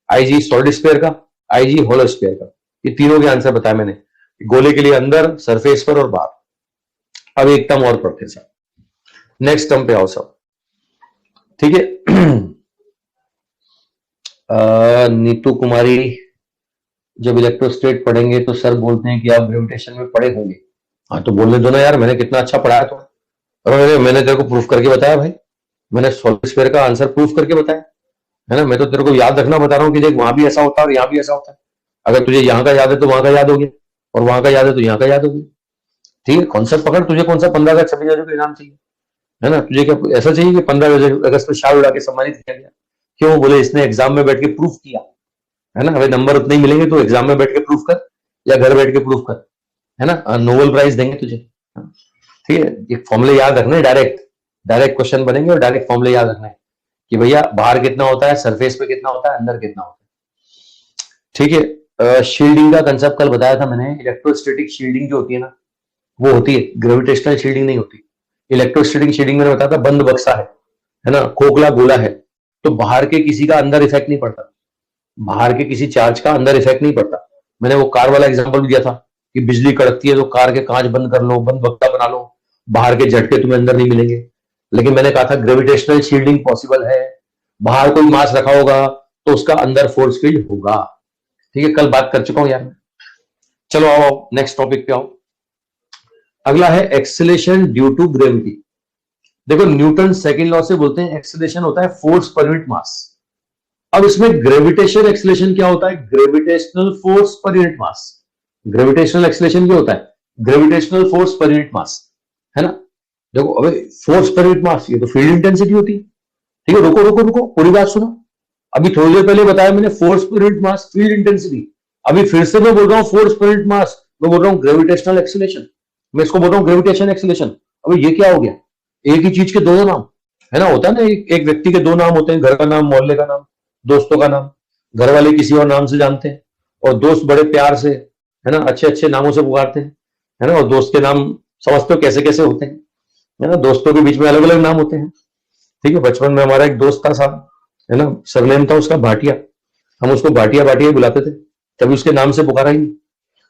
[SPEAKER 1] आईजी सॉलिड स्फीयर का, आईजी हॉलो स्फीयर का, ये तीनों के आंसर बताया मैंने, गोले के लिए अंदर, सरफेस पर और बाहर। अब एक टर्म और पढ़ते हैं, नेक्स्ट टर्म पे आओ सब, ठीक है। नीतू कुमारी, जब इलेक्ट्रोस्टेट पढ़ेंगे तो सर बोलते हैं कि आप ग्रेविटेशन में पढ़े होंगे। हाँ तो बोलने दो ना यार, मैंने कितना अच्छा पढ़ाया तो, और मैंने तेरे को प्रूफ करके बताया भाई, मैंने सॉलिड स्फीयर का आंसर प्रूफ करके बताया, है ना। मैं तो तेरे को याद रखना बता रहा हूँ कि देख वहां भी ऐसा होता है और यहाँ भी ऐसा होता है। अगर तुझे यहाँ का याद है तो वहां का याद हो गया, और वहां का याद है तो यहाँ का याद हो गया। ठीक है, कॉन्सेप्ट पकड़। तुझे कौन सा 15 अगस्त 26 जनवरी का इनाम चाहिए, है ना, तुझे क्या ऐसा चाहिए कि 15 अगस्त में शाल उड़ा के सम्मानित किया गया? क्यों? बोले इसने एग्जाम में बैठ के प्रूफ किया, है ना। अभी नंबर उतने ही मिलेंगे तो एग्जाम में बैठ के प्रूफ कर या घर बैठ के प्रूफ कर, है ना, नोबेल प्राइज देंगे तुझे। ठीक है, एक फॉर्मूले याद रखना है, डायरेक्ट डायरेक्ट क्वेश्चन बनेंगे और डायरेक्ट फॉर्मूले याद रखना है कि भैया बाहर कितना होता है, सरफेस पे कितना होता है, अंदर कितना होता है। ठीक है, शील्डिंग का कंसेप्ट कल बताया था मैंने। इलेक्ट्रोस्टैटिक शील्डिंग जो होती है ना, वो होती है, ग्रेविटेशनल शील्डिंग नहीं होती। इलेक्ट्रोस्टैटिक शील्डिंग मैंने बताया था, बंद बक्सा है ना, खोखला गोला है, तो बाहर के किसी का अंदर इफेक्ट नहीं पड़ता, बाहर के किसी चार्ज का अंदर इफेक्ट नहीं पड़ता। मैंने वो कार वाला एग्जांपल दिया था कि बिजली कड़कती है तो कार के कांच बंद कर लो, बंद बक्सा बना लो, बाहर के झटके तुम्हें अंदर नहीं मिलेंगे। लेकिन मैंने कहा था ग्रेविटेशनल शील्डिंग पॉसिबल है, बाहर कोई मास रखा होगा तो उसका अंदर फोर्स फील्ड होगा। ठीक है, कल बात कर चुका हूं यार मैं। चलो आओ नेक्स्ट टॉपिक पे आओ। अगला है एक्सेलेरेशन ड्यू टू ग्रेविटी। देखो न्यूटन सेकंड लॉ से बोलते हैं एक्सेलेरेशन होता है फोर्स पर यूनिट मास। अब इसमें ग्रेविटेशनल एक्सेलेरेशन क्या होता है? ग्रेविटेशनल फोर्स पर यूनिट मास। ग्रेविटेशनल एक्सेलेरेशन क्या होता है? Gravitational force per unit mass, है ना। देखो अबे फोर्स पर यूनिट मास ये तो फील्ड इंटेंसिटी होती है। ठीक है, रुको रुको रुको, पूरी बात सुनो। अभी थोड़ी देर पहले बताया मैंने फोर्स पर यूनिट मास फील्ड इंटेंसिटी। अभी फिर से मैं बोल रहा हूं फोर्स पर यूनिट मास, मैं बोल रहा हूं ग्रेविटेशनल एक्सेलेरेशन। मैं इसको बोल रहा हूं ग्रेविटेशन एक्सेलेरेशन। अभी ये क्या हो गया? एक ही चीज के दो नाम, है ना। होता है ना, एक व्यक्ति के दो नाम होते हैं, घर का नाम, मोहल्ले का नाम, दोस्तों का नाम। घर वाले किसी और नाम से जानते हैं और दोस्त बड़े प्यार से, है ना, अच्छे अच्छे नामों से पुकारते हैं, है ना। और दोस्त के नाम समझते हो कैसे कैसे होते हैं, है ना। दोस्तों के बीच में अलग अलग नाम होते हैं। ठीक है, बचपन में हमारा एक दोस्त था साहब, है ना, सरनेम था उसका भाटिया। हम उसको भाटिया भाटिया ही बुलाते थे, कभी उसके नाम से पुकारा ही नहीं,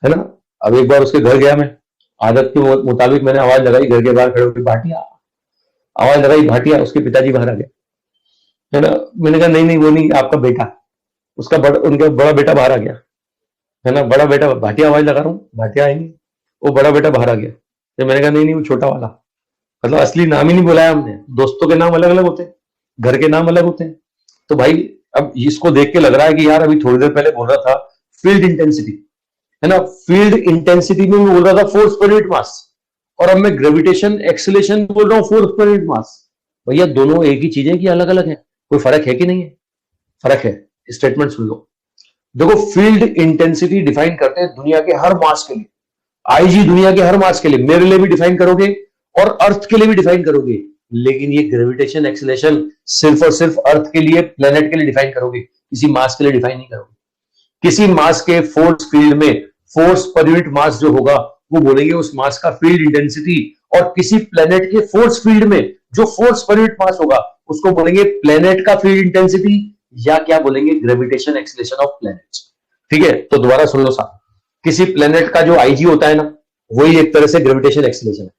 [SPEAKER 1] है ना। अब एक बार उसके घर गया मैं, आदत के मुताबिक मैंने आवाज लगाई, घर के बाहर खड़े होकर भाटिया, आवाज लगाई भाटिया। उसके पिताजी बाहर आ गए, है ना। मैंने कहा नहीं नहीं वो नहीं, आपका बेटा। उनका बड़ा बेटा बाहर आ गया, है ना। बड़ा बेटा, भाटिया आवाज लगा रहा हूँ, भाटिया आई नहीं, वो बड़ा बेटा बाहर आ गया। तो मैंने कहा नहीं नहीं वो छोटा वाला। मतलब असली नाम ही नहीं बुलाया हमने, दोस्तों के नाम अलग अलग होते हैं, घर के नाम अलग होते हैं। तो भाई अब इसको देख के लग रहा है कि यार अभी थोड़ी देर पहले बोल रहा था फील्ड इंटेंसिटी, है ना। फील्ड इंटेंसिटी में मैं बोल रहा था फोर्स पर यूनिट मास, और अब मैं ग्रेविटेशन एक्सेलेरेशन बोल रहा हूँ फोर्स पर यूनिट मास। भैया दोनों एक ही चीजें कि अलग अलग है? कोई फर्क है कि नहीं है? फर्क है। स्टेटमेंट सुन लो। देखो फील्ड इंटेंसिटी डिफाइन करते हैं दुनिया के हर मास के लिए। आईजी दुनिया के हर मास के लिए, मेरे लिए भी डिफाइन करोगे और अर्थ के लिए भी डिफाइन करोगे। लेकिन ये ग्रेविटेशन एक्सेलेरेशन सिर्फ और सिर्फ अर्थ के लिए, प्लेनेट के लिए डिफाइन करोगे, किसी मास के लिए डिफाइन नहीं करोगे। किसी मास के फोर्स फील्ड में फोर्स पर यूनिट मास जो होगा वो बोलेंगे उस मास का फील्ड इंटेंसिटी, और किसी प्लेनेट के फोर्स फील्ड में जो फोर्स पर यूनिट मास होगा उसको बोलेंगे प्लेनेट का फील्ड इंटेंसिटी, या क्या बोलेंगे? Gravitation acceleration of planet. ठीक है, तो दोबारा सुन लो साहब। किसी प्लेनेट का जो आईजी होता है ना, वही एक तरह से ग्रेविटेशन एक्सेलेरेशन है।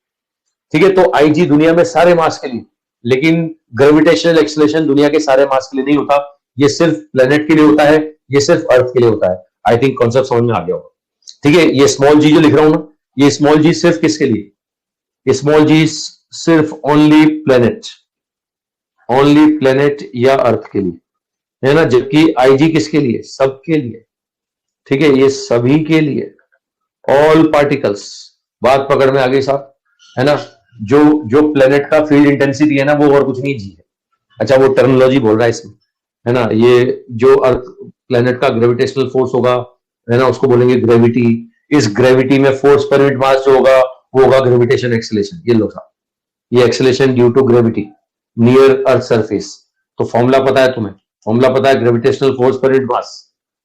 [SPEAKER 1] ठीक है, तो आईजी दुनिया में सारे मास के लिए, लेकिन ग्रेविटेशनल एक्सेलेरेशन दुनिया के सारे मास के लिए नहीं होता। ये सिर्फ प्लेनेट के लिए होता है, ये सिर्फ अर्थ के लिए होता है। आई थिंक कॉन्सेप्ट समझ में आ गया होगा। ठीक है, ये स्मॉल जी जो लिख रहा हूं ना, ये स्मॉल जी सिर्फ किसके लिए? स्मॉल जी सिर्फ ओनली प्लेनेट, ओनली प्लेनेट या अर्थ के लिए, है ना। जबकि आईजी किसके लिए? सबके लिए। ठीक है, ये सभी के लिए, ऑल पार्टिकल्स। बात पकड़ में आ गई साहब, है ना। जो जो प्लेनेट का फील्ड इंटेंसिटी है ना, वो और कुछ नहीं जी है। अच्छा वो टर्मिनोलॉजी बोल रहा है इसमें, है ना। ये जो अर्थ प्लेनेट का ग्रेविटेशनल फोर्स होगा, है ना, उसको बोलेंगे ग्रेविटी। इस ग्रेविटी में फोर्स पर यूनिट मास जो होगा वो होगा ग्रेविटेशन एक्सेलेरेशन। ये लो साहब, ये acceleration due to gravity near earth surface. तो फॉर्मूला पता है तुम्हें? फॉर्मूला पता है gravitational force per unit mass,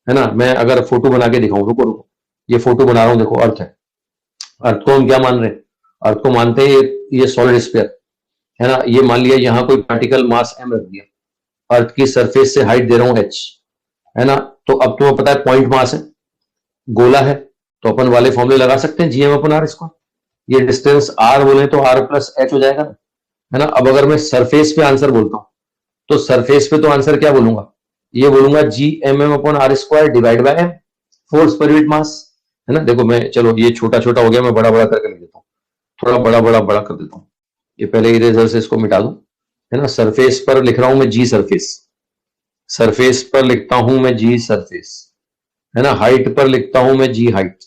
[SPEAKER 1] है ना। मैं अगर फोटो बना के दिखाऊं, रुको रुको, ये फोटो बना रहा हूं, देखो अर्थ है। अर्थ को हम क्या मान रहे हैं? अर्थ को मानते हैं ये सॉलिड स्फीयर, है ना। ये मान लिया यहां कोई पार्टिकल मास m रख दिया, अर्थ की सरफेस से हाइट दे रहा हूं h, है ना। तो अब तुम्हें पता है पॉइंट मास है, गोला है, तो अपन वाले फॉर्मूले लगा सकते हैं gm अपन r इसको। ये डिस्टेंस r बोले तो r प्लस h हो जाएगा ना, है ना। अब अगर मैं सरफेस पे आंसर बोलता हूं तो सरफेस पे तो आंसर क्या बोलूंगा? ये बोलूंगा gmm upon r square divide bye m, force per unit mass, है ना। देखो मैं, चलो ये छोटा छोटा हो गया, मैं बड़ा बड़ा करके लिख देता हूँ, थोड़ा बड़ा बड़ा बड़ा कर देता हूँ। ये पहले इरेजर से इसको मिटा दूं, है ना। सरफेस पर लिख रहा हूं मैं जी सरफेस, सरफेस पर लिखता हूं मैं जी सरफेस, है ना। हाइट पर लिखता हूं मैं जी हाइट।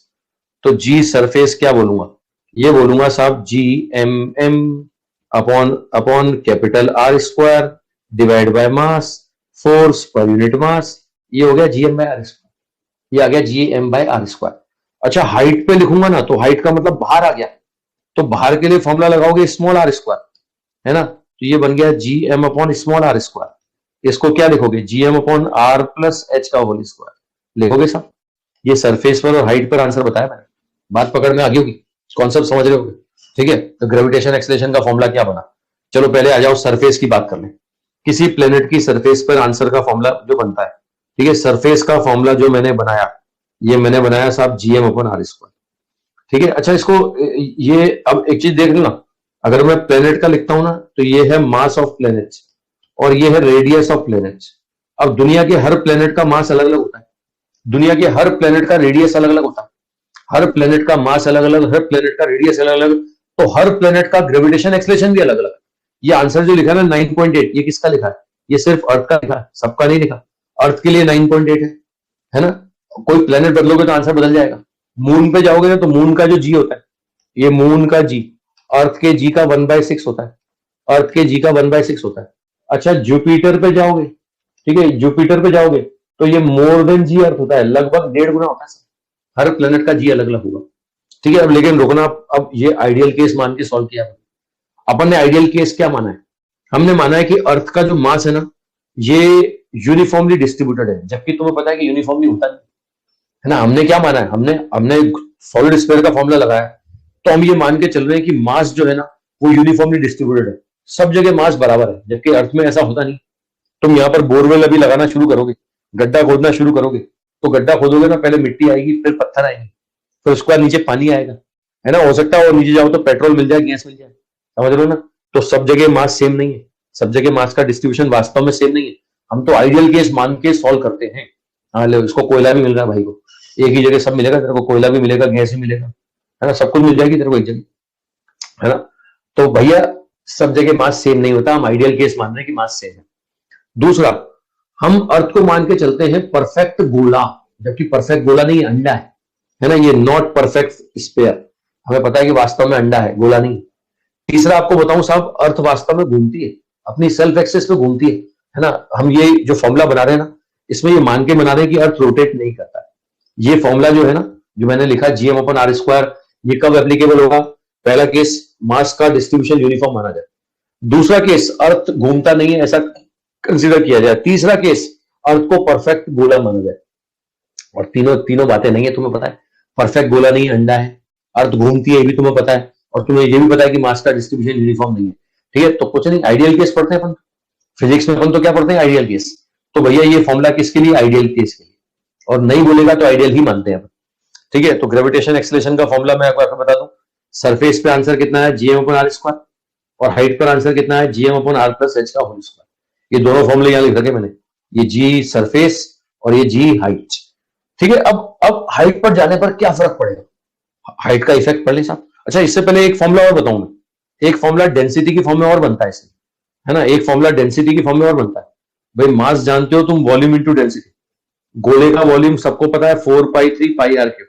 [SPEAKER 1] तो जी सरफेस क्या बोलूंगा? ये बोलूंगा साहब G M M upon upon capital R square divide by mass, force per unit mass. ये हो गया G M by R square, ये आ गया G M by R square. अच्छा हाइट पे लिखूंगा ना, तो हाइट का मतलब बाहर आ गया, तो बाहर के लिए फॉर्मूला लगाओगे स्मॉल आर स्क्वायर, है ना। तो ये बन गया G M upon small R square. इसको क्या लिखोगे? G M upon R plus H का होल स्क्वायर लिखोगे साहब। ये सरफेस पर और हाइट पर आंसर बताया मैंने। बात पकड़ में आ गई होगी, कॉन्सेप्ट समझ रहे होगे। ठीक है, तो ग्रेविटेशन एक्सेलेरेशन का फॉर्मूला क्या बना? चलो पहले आ जाओ सरफेस की बात कर लें। किसी प्लेनेट की सरफेस पर आंसर का फॉर्मूला जो बनता है, ठीक है, सरफेस का फॉर्मूला जो मैंने बनाया, ये मैंने बनाया साहब G M upon R square. ठीक है, अच्छा इसको ये अब एक चीज देख लेना, अगर मैं प्लेनेट का लिखता हूं ना, तो ये है मास ऑफ प्लेनेट, और ये है रेडियस ऑफ प्लेनेट्स। अब दुनिया के हर प्लेनेट का मास अलग अलग होता है, दुनिया के हर प्लेनेट का रेडियस अलग अलग होता है, हर प्लेनेट का मास अलग अलग, हर प्लेनेट का रेडियस अलग अलग, तो हर प्लेनेट का ग्रेविटेशन एक्सलेशन भी अलग अलग। ये आंसर जो लिखा है ना 9.8, ये किसका लिखा है? ये सिर्फ अर्थ का लिखा है, सबका नहीं लिखा। अर्थ के लिए 9.8 है ना। कोई प्लेनेट बदलोगे तो आंसर बदल जाएगा। मून पे जाओगे ना तो मून का जो जी होता है, ये मून का जी अर्थ के जी का 1/6 होता है, अर्थ के जी का 1/6 होता है। अच्छा जुपिटर पे जाओगे, ठीक है, जुपिटर पे जाओगे तो ये मोर देन जी अर्थ होता है, लगभग 1.5 गुना होता है। हर प्लेनेट का जी अलग अलग होगा, ठीक है। अब लेकिन रुकना, अब ये आइडियल केस मान के सॉल्व किया अपन ने। आइडियल केस क्या माना है? हमने माना है कि अर्थ का जो मास है ना, ये यूनिफॉर्मली डिस्ट्रीब्यूटेड है, जबकि तुम्हें पता है कि यूनिफॉर्मली होता नहीं है ना। हमने क्या माना है? हमने सॉलिड स्फीयर का फॉर्मूला लगाया, तो हम ये मान के चल रहे हैं कि मास जो है ना वो यूनिफॉर्मली डिस्ट्रीब्यूटेड है, सब जगह मास बराबर है, जबकि अर्थ में ऐसा होता नहीं। तुम यहाँ पर बोरवेल अभी लगाना शुरू करोगे, गड्ढा खोदना शुरू करोगे, तो गड्ढा खोदोगे ना, पहले मिट्टी आएगी, फिर पत्थर आएंगे, फिर उसके बाद नीचे पानी आएगा, है ना। हो सकता है और नीचे जाओ तो पेट्रोल मिल जाए, गैस मिल जाए, समझ रहे हो ना। तो सब जगह मास सेम नहीं है, सब जगह मास का डिस्ट्रीब्यूशन वास्तव में सेम नहीं है। हम तो आइडियल केस मान के सॉल्व करते हैं। हाँ ले, इसको कोयला भी मिल रहा है भाई को, एक ही जगह सब मिलेगा तेरे को, कोयला भी मिलेगा, गैस भी मिलेगा, है ना, सब कुछ मिल जाएगी तेरे को एक जगह, है ना। तो भैया सब जगह मास सेम नहीं होता, हम आइडियल केस मान रहे हैं कि मास सेम है। दूसरा, हम अर्थ को मान के चलते हैं परफेक्ट गोला, जबकि परफेक्ट गोला नहीं, अंडा है ना। ये नॉट परफेक्ट स्फीयर, हमें पता है कि वास्तव में अंडा है, गोला नहीं। तीसरा आपको बताऊं साहब, अर्थ वास्तव में घूमती है, अपनी सेल्फ एक्सिस पे घूमती है ना। हम ये जो फॉर्मूला बना रहे हैं ना, इसमें ये मान के बना रहे हैं कि अर्थ रोटेट नहीं करता है। ये फॉर्मूला जो है ना, जो मैंने लिखा gm/r², ये कब एप्लीकेबल होगा? पहला केस मास का डिस्ट्रीब्यूशन यूनिफॉर्म माना जाए, दूसरा केस अर्थ घूमता नहीं है ऐसा कंसीडर किया जाए, तीसरा केस अर्थ को परफेक्ट गोला माना जाए। और तीनों बातें नहीं है, तुम्हें पता है। परफेक्ट गोला नहीं, अंडा है, अर्थ घूमती है, ये भी तुम्हें पता है, और तुम्हें ये भी पता है कि मास का डिस्ट्रीब्यूशन यूनिफॉर्म नहीं है, ठीक है। तो कुछ नहीं, आइडियल केस पढ़ते हैं अपन फिजिक्स में। अपन तो क्या पढ़ते हैं? Ideal case. तो भैया ये फॉर्मूला किसके लिए? आइडियल केस के लिए। और नहीं बोलेगा तो आइडियल ही मानते हैं अपन, ठीक है। तो ग्रेविटेशन एक्सेलरेशन का फॉर्मूला मैं आपको बता दूं, सरफेस पे आंसर कितना है? gm/r², और हाइट पर आंसर कितना है? gm/r+h का होल स्क्वायर। ये दोनों फॉर्मूले यहां लिख रखे मैंने, ये g सरफेस और ये g हाइट, ठीक है। अब हाइट पर जाने पर क्या फर्क पड़ेगा? हाइट का इफेक्ट पढ़ ले साहब। अच्छा, इससे पहले एक फॉर्मूला और बताऊं मैं, एक फॉर्मूला डेंसिटी की फॉर्म में और बनता है इससे, है ना। एक फॉर्मूला डेंसिटी की फॉर्म में और बनता है। भाई मास जानते हो तुम, वॉल्यूम इंटू डेंसिटी। गोले का वॉल्यूम सबको पता है 4π3πr3।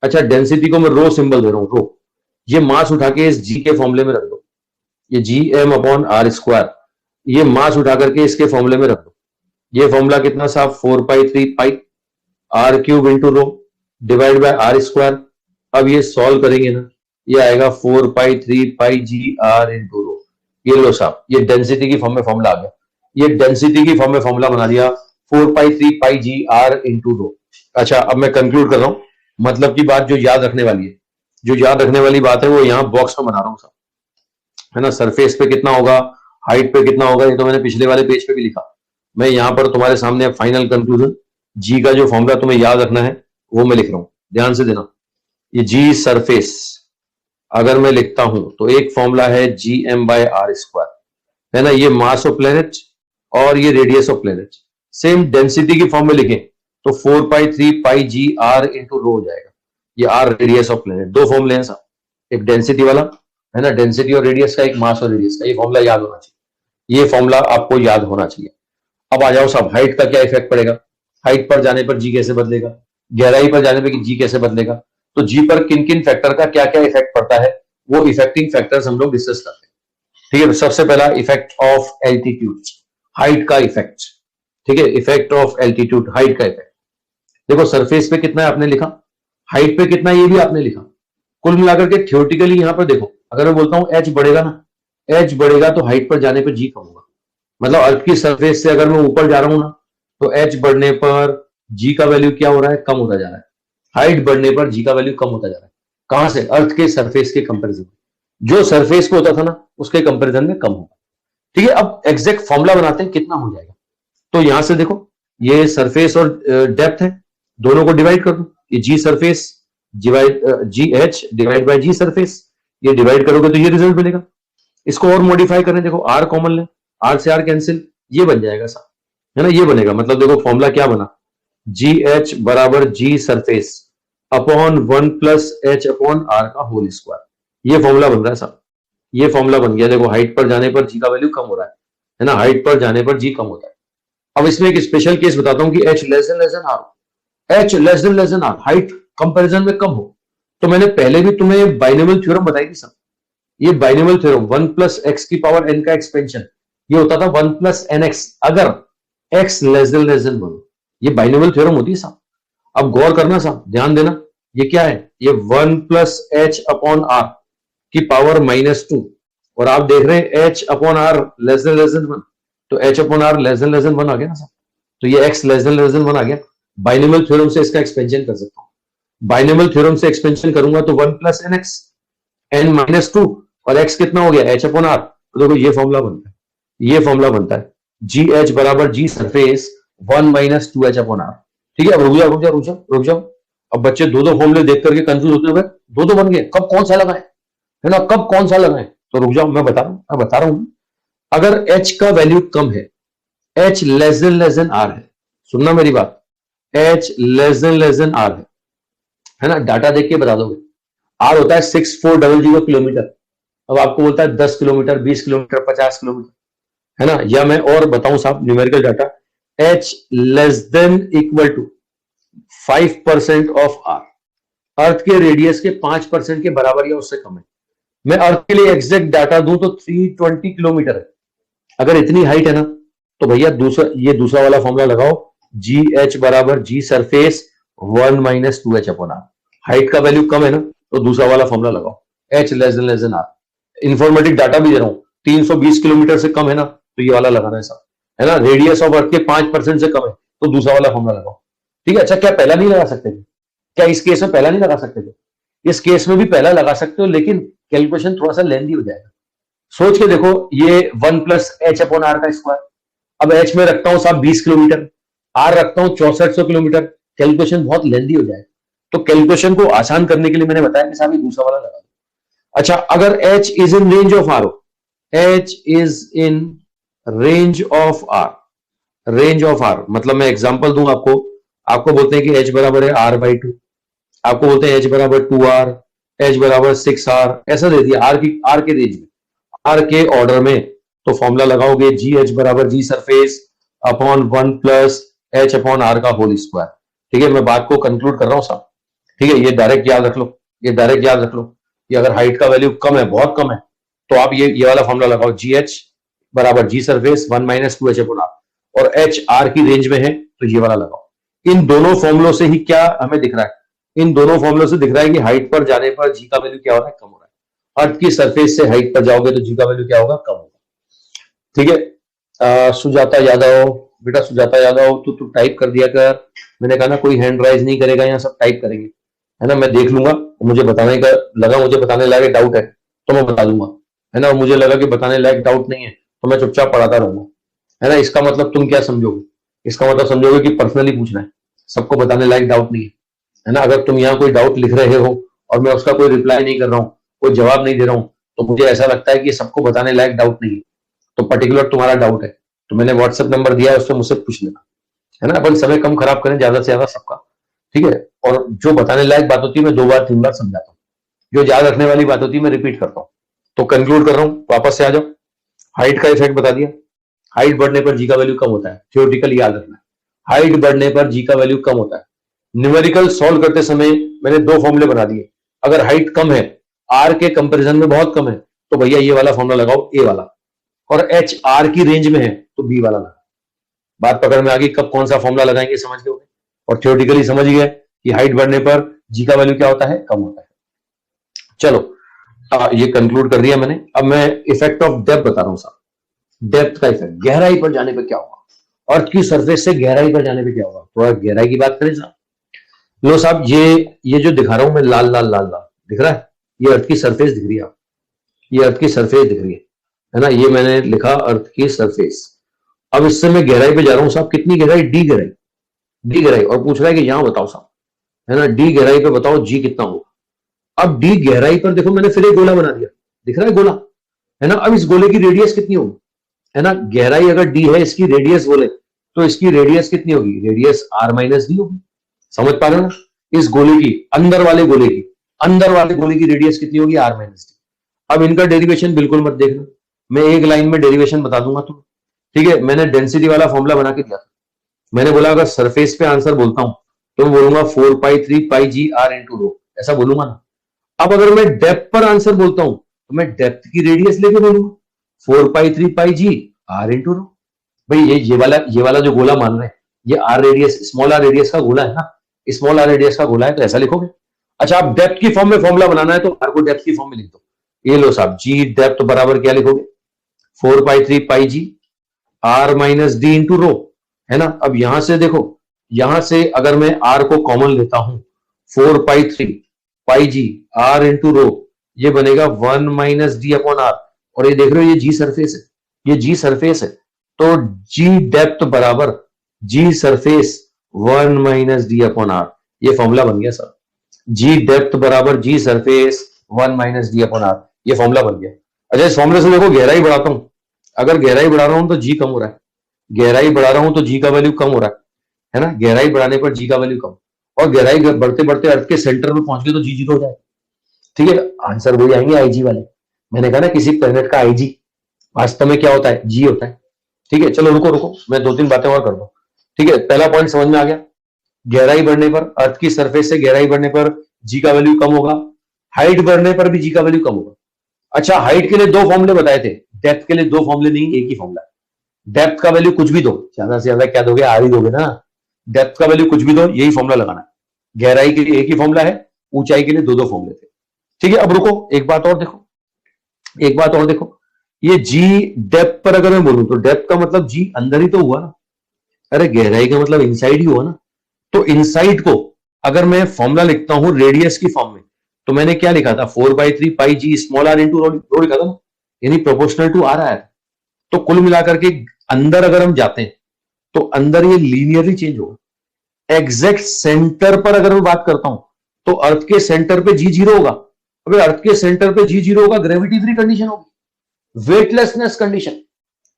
[SPEAKER 1] अच्छा, डेंसिटी को मैं रो सिंबल दे रहा हूं, रो। ये मास उठा के इस जी के फॉर्मूले में रख दो, ये gm/r², ये मास उठा करके इसके फॉर्मूले में रख दो। ये फॉर्मूला कितना साहब? 4π3πr³ into rho divide by r²। अब ये सॉल्व करेंगे ना, ये आएगा 4π3πgr इंटू रो। ये लो साहब, ये डेंसिटी की फॉर्म में फॉर्मूला आ गया। ये डेंसिटी की फॉर्म में फॉर्मूला बना दिया, 4π3πgr इंटू रो। अच्छा, अब मैं कंक्लूड कर रहा हूं, मतलब की बात जो याद रखने वाली है, जो याद रखने वाली बात है वो यहां बॉक्स में बना रहा हूं साहब, है ना। सरफेस पे कितना होगा, हाइट पे कितना होगा, ये तो मैंने पिछले वाले पेज पे भी लिखा। मैं यहां पर तुम्हारे सामने फाइनल कंक्लूजन, जी का जो फॉर्मूला तुम्हें याद रखना है वो मैं लिख रहा हूं, ध्यान से देना। ये जी सरफेस अगर मैं लिखता हूं तो एक फॉर्मूला है gm/r², है ना। ये मास ऑफ प्लेनेट और ये radius of planet. Same density की फॉर्म में लिखें तो 4π3πgr इंटू रो हो जाएगा। ये r रेडियस ऑफ प्लेनेट, दो फॉर्मूले हैं साहब, एक डेंसिटी वाला, है ना, डेंसिटी और रेडियस का, एक मास और रेडियस का। ये फॉर्मूला याद होना चाहिए, ये फॉर्मूला आपको याद होना चाहिए। अब आ जाओ साहब, हाइट का क्या इफेक्ट पड़ेगा? हाइट पर जाने पर जी कैसे बदलेगा? गहराई पर जाने पर जी कैसे बदलेगा? तो जी पर किन किन फैक्टर का क्या क्या इफेक्ट पड़ता है, वो इफेक्टिंग फैक्टर्स हम लोग डिस्कस करते हैं, ठीक है। सबसे पहला इफेक्ट ऑफ एल्टीट्यूड, हाइट का इफेक्ट, ठीक है। इफेक्ट ऑफ एल्टीट्यूड, हाइट का इफेक्ट। देखो सरफेस पे कितना है आपने लिखा, हाइट पे कितना है ये भी आपने लिखा। कुल मिलाकर के थियोरेटिकली यहां पर देखो, अगर मैं बोलता हूं एच बढ़ेगा ना, एच बढ़ेगा तो हाइट पर जाने पर जी कम होगा। मतलब अर्थ की सरफेस से अगर मैं ऊपर जा रहा हूं ना, तो एच बढ़ने पर जी का वैल्यू क्या हो रहा है? कम होता जा रहा है। हाइट बढ़ने पर जी का वैल्यू कम होता जा रहा है। कहां से? अर्थ के सरफेस के कंपैरिजन में, जो सरफेस पे होता था ना उसके कंपैरिजन में कम होगा, ठीक है। अब एग्जैक्ट फॉर्मूला बनाते हैं कितना हो जाएगा। तो यहां से देखो, ये सरफेस और डेप्थ है, दोनों को डिवाइड कर दो। ये g surface g h divide by g surface, ये डिवाइड करोगे तो ये रिजल्ट मिलेगा। इसको और मॉडिफाई करें, देखो आर कॉमन लें, आर से आर कैंसिल, ये बन जाएगा साहब, है ना, ये बनेगा। मतलब देखो फॉर्मूला क्या बना, जी एच बराबर g surface upon 1 plus H upon R का होल स्क्वायर, ये फॉर्मूला बन रहा है साहब, ये फॉर्मूला बन गया। देखो हाइट पर जाने पर जी का वैल्यू कम हो रहा है ना, हाइट पर जाने पर जी कम होता है। अब इसमें एक स्पेशल केस बताता हूं कि H less than R, H less than R, height comparison में कम हो। तो मैंने पहले भी तुम्हें बाइनोमियल थ्योरम बताई थी सब, ये बाइनोमियल थ्योरम 1 प्लस एक्स की पावर n का एक्सपेंशन, ये होता था 1 प्लस एन एक्स अगर x लेस देन 1, ये बाइनोमियल थ्योरम होती है साहब। अब गौर करना साहब, ध्यान देना, ये क्या है, ये 1 प्लस एच अपॉन आर की पावर -2, और आप देख रहे हैं h upon R less than 1, तो h upon R less than 1 आ गया ना साहब, तो ये x लेस देन 1 आ गया। बाइनोमियल थ्योरम से इसका एक्सपेंशन कर सकता हूं, बाइनोमियल थ्योरम से एक्सपेंशन करूंगा तो 1 प्लस एन एक्स n -2 और x कितना हो गया h अपॉन आर, तो देखो ये फॉर्मूला बनता है, ये फॉर्मूला बनता है जी एच बराबर g surface 1 minus 2h upon R. ठीक है, अब रुक जाओ। अब बच्चे दो फॉर्मूले देख करके कंफ्यूज होते हैं, दो बन गए, कब कौन सा लगाए, है ना, कब कौन सा लगाए, तो रुक जाओ, मैं बता रहा हूं। अगर h का वैल्यू कम है, h लेस देन आर है, सुनना मेरी बात, h लेस देन आर है ना, डाटा देख के बता दोगे। आर होता है 6400 किलोमीटर, अब आपको बोलता है 10 किलोमीटर, 20 किलोमीटर, 50 किलोमीटर, है ना, या मैं और बताऊं साहब numerical data, h less than equal to 5% of R, earth के रेडियस के 5% के बराबर या उससे कम है। मैं अर्थ के लिए एग्जैक्ट डाटा दूं तो 320 किलोमीटर है। अगर इतनी हाइट है ना, तो भैया दूसरा वाला फॉर्मूला लगाओ, जी एच बराबर g surface 1 minus 2h upon R. Height का वैल्यू कम है ना, तो दूसरा वाला फॉर्मूला लगाओ, h less than R. Informative data भी दे रहा हूं, 320 किलोमीटर से कम है ना, तो ये वाला लगाना है साहब, है ना, रेडियस ऑफ अर्थ के 5% से कम है, तो दूसरा वाला फॉर्मूला लगाओ। ठीक है, अच्छा क्या पहला नहीं लगा सकते थे, क्या इस केस में पहला नहीं लगा सकते थे, इस केस में भी पहला लगा सकते हो, लेकिन कैलकुलेशन थोड़ा सा लेंदी हो जाएगा। सोच के देखो, ये 1 प्लस एच अपॉन आर का स्क्वायर, अब एच में रखता हूं साहब 20 किलोमीटर, आर रखता हूं 6400 किलोमीटर, कैलकुलेशन बहुत लेंदी हो जाएगा। तो कैलकुलेशन को आसान करने के लिए मैंने बताया कि साहब ये दूसरा वाला लगा दो। अच्छा, अगर h is in range of R, h is in range of R, range of R मतलब मैं एग्जांपल दूं आपको बोलते हैं कि h बराबर है r/2, आपको बोलते हैं h बराबर 2r, h बराबर 6r, ऐसा दे दिया r के रेंज में, r के ऑर्डर में, तो फॉर्मूला लगाओगे जी एच बराबर g surface upon 1 plus H upon R का होल स्क्वायर। ठीक है, मैं बात को कंक्लूड कर रहा हूं साहब। ठीक है, ये डायरेक्ट याद रख लो, ये डायरेक्ट याद रख लो कि अगर हाइट का वैल्यू कम है, बहुत कम है, तो आप ये वाला फॉर्मूला लगाओ, जी एच बराबर g surface 1 minus 2h upon R, और एच आर की रेंज में है तो ये वाला लगाओ। इन दोनों फॉर्मुलों से ही क्या हमें दिख रहा है, इन दोनों फॉर्मुलों से दिख रहा है कि हाइट पर जाने पर जी का वैल्यू क्या हो रहा है, कम हो रहा है। अर्थ की सरफेस से हाइट पर जाओगे तो जी का वैल्यू क्या होगा, कम होगा। ठीक है, सुजाता यादव, बेटा सुजाता यादव, तू टाइप कर दिया कर, मैंने कहा ना कोई हैंड राइज नहीं करेगा, यहाँ सब टाइप करेंगे, है ना, मैं देख लूंगा, मुझे बताने का लगा, मुझे बताने लायक डाउट है तो मैं बता दूंगा, है ना, मुझे लगा कि बताने लायक डाउट नहीं है तो मैं चुपचाप पढ़ाता रहूंगा, है ना। इसका मतलब तुम क्या समझोगे, इसका मतलब समझोगे कि पर्सनली पूछना है, सबको बताने लायक डाउट नहीं है ना। अगर तुम यहाँ कोई डाउट लिख रहे हो और मैं उसका कोई रिप्लाई नहीं कर रहा हूँ, कोई जवाब नहीं दे रहा हूँ, तो मुझे ऐसा लगता है कि सबको बताने लायक डाउट नहीं है, तो पर्टिकुलर तुम्हारा डाउट है, तो मैंने व्हाट्सएप नंबर दिया है, उससे मुझसे पूछ लेना, है ना। अपन समय कम खराब करें ज्यादा से ज्यादा सबका, ठीक है। और जो बताने लायक बात होती है मैं 2 बार 3 बार समझाता हूँ, जो याद रखने वाली बात होती है मैं रिपीट करता हूँ। तो कंक्लूड कर रहा हूँ, वापस से आ जाओ। हाइट का इफेक्ट बता दिया, हाइट बढ़ने पर जी का वैल्यू कम होता है, थियोरेटिकली याद रखना है, हाइट बढ़ने पर जी का वैल्यू कम होता है। न्यूमेरिकल सॉल्व करते समय मैंने 2 फॉर्मूले बना दिए, अगर हाइट कम है, आर के कंपेरिजन में बहुत कम है, तो भैया ये वाला फॉर्मूला लगाओ, ए वाला, और एच आर की रेंज में है तो बी वाला लगा। बात पकड़ में आ गई, कब कौन सा फॉर्मूला लगाएंगे समझ गए, और थियोरेटिकली समझ गए कि हाइट बढ़ने पर जी का वैल्यू क्या होता है, कम होता है। चलो ये कंक्लूड कर दिया मैंने। अब मैं इफेक्ट ऑफ डेप्थ बता रहा हूं साहब, डेप्थ का इफेक्ट, गहराई पर जाने पर क्या होगा, अर्थ की सरफेस से गहराई पर जाने पर क्या होगा, थोड़ा गहराई की बात करें साहब। लो साहब, ये जो दिखा रहा हूं मैं, लाल लाल लाल लाल दिख रहा है, ये अर्थ की सरफेस दिख रही है, ये अर्थ की सरफेस दिख रही है ना, ये मैंने लिखा अर्थ की सरफेस। अब इससे मैं गहराई पे जा रहा हूं साहब, कितनी गहराई, डी गहराई, डी गहराई, और पूछ रहा है कि यहां बताओ साहब, है ना, डी गहराई पे बताओ जी कितना होगा। अब डी गहराई पर देखो मैंने फिर एक गोला बना दिया, दिख रहा है गोला, है ना। अब इस गोले की रेडियस कितनी होगी, है ना। गहराई अगर डी है, इसकी रेडियस बोले तो इसकी रेडियस कितनी होगी, रेडियस आर माइनस डी होगी। समझ पा रहे हो ना। इस गोले की, अंदर वाले गोले की रेडियस कितनी होगी, आर माइनस डी। अब इनका डेरिवेशन बिल्कुल मत देखना, मैं एक लाइन में डेरिवेशन बता दूंगा तो ठीक है। मैंने डेंसिटी वाला फॉर्मूला बना के दिया था। मैंने बोला अगर सरफेस पे आंसर बोलता हूं तो मैं बोलूंगा 4π3πg r इंटू रो, ऐसा बोलूंगा ना। अब अगर मैं डेप्थ पर आंसर बोलता हूं तो मैं डेप्थ की रेडियस लेके बोलूंगा 4π3πg r इंटू रो। भाई ये वाला जो गोला मान रहे हैं, ये R radius, small R radius का गोला है ना, स्मॉल आर रेडियस का गोला है, तो ऐसा लिखोगे। अच्छा, आप डेप्थ की फॉर्म में फॉर्मूला बनाना है तो आर को डेप्थ की फॉर्म में लिख दो। ये लो साहब, जी डेप्थ बराबर क्या लिखोगे, 4π3πg r minus D into rho, है ना। अब यहां से देखो, यहां से अगर मैं r को कॉमन लेता हूं, 4π3πg r इंटू रो, ये बनेगा 1 माइनस डी अपॉन आर। और ये देख रहे हो, ये जी सरफेस है, ये जी सरफेस है, तो जी डेप्थ बराबर g surface 1 minus d upon R. ये फॉर्मूला बन गया सर, जी डेप्थ बराबर g surface 1 minus d upon R, ये फॉर्मूला बन गया। अच्छा, इस फॉर्मूले से देखो गहराई बढ़ाता हूं, अगर गहराई बढ़ा रहा हूं तो जी कम हो रहा है, गहराई बढ़ा रहा हूं तो जी का वैल्यू कम हो रहा है ना। गहराई बढ़ाने पर जी का वैल्यू कम, और गहराई बढ़ते बढ़ते अर्थ के सेंटर में पहुंच गए तो जी जीरो हो जाए। ठीक है, आंसर वही आएंगे आईजी वाले। मैंने कहा ना, किसी प्लेनेट का आईजी वास्तव में क्या होता है, जी होता है। ठीक है, चलो रुको रुको, मैं दो तीन बातें और कर दूं। ठीक है, पहला पॉइंट समझ में आ गया, गहराई बढ़ने पर, अर्थ की सरफेस से गहराई बढ़ने पर जी का वैल्यू कम होगा, हाइट बढ़ने पर भी जी का वैल्यू कम होगा। अच्छा, हाइट के लिए दो फॉर्मूले बताए थे, डेप्थ के लिए दो फॉर्मूले नहीं, एक ही फॉर्मूला है। डेप्थ का वैल्यू कुछ भी दो, ज्यादा से ज्यादा क्या दोगे, आर ही दोगे ना। डेप्थ का वैल्यू कुछ भी दो, यही फॉर्मूला लगाना है। गहराई के लिए एक ही फॉर्मूला है, ऊंचाई के लिए दो दो फॉर्मूले थे। ठीक है, अब रुको, एक बात और देखो, एक बात और देखो, ये जी डेप्थ पर अगर मैं बोलूं तो डेप्थ का मतलब जी अंदर ही तो हुआ ना, अरे गहराई का मतलब इनसाइड ही हुआ ना। तो इनसाइड को अगर मैं फॉर्मूला लिखता हूं रेडियस की फॉर्म में, तो मैंने क्या लिखा था, 4/3πg small are into rho लिखा था ना, यानी प्रोपोर्शनल टू आर आया। तो कुल मिलाकर के अंदर अगर हम जाते हैं तो अंदर ये लीनियरली चेंज होगा। एग्जैक्ट सेंटर पर अगर मैं बात करता हूं तो अर्थ के सेंटर पे जी जीरो होगा। अगर अर्थ के सेंटर पे जी जीरो होगा, ग्रेविटी फ्री कंडीशन होगी, वेटलेसनेस कंडीशन।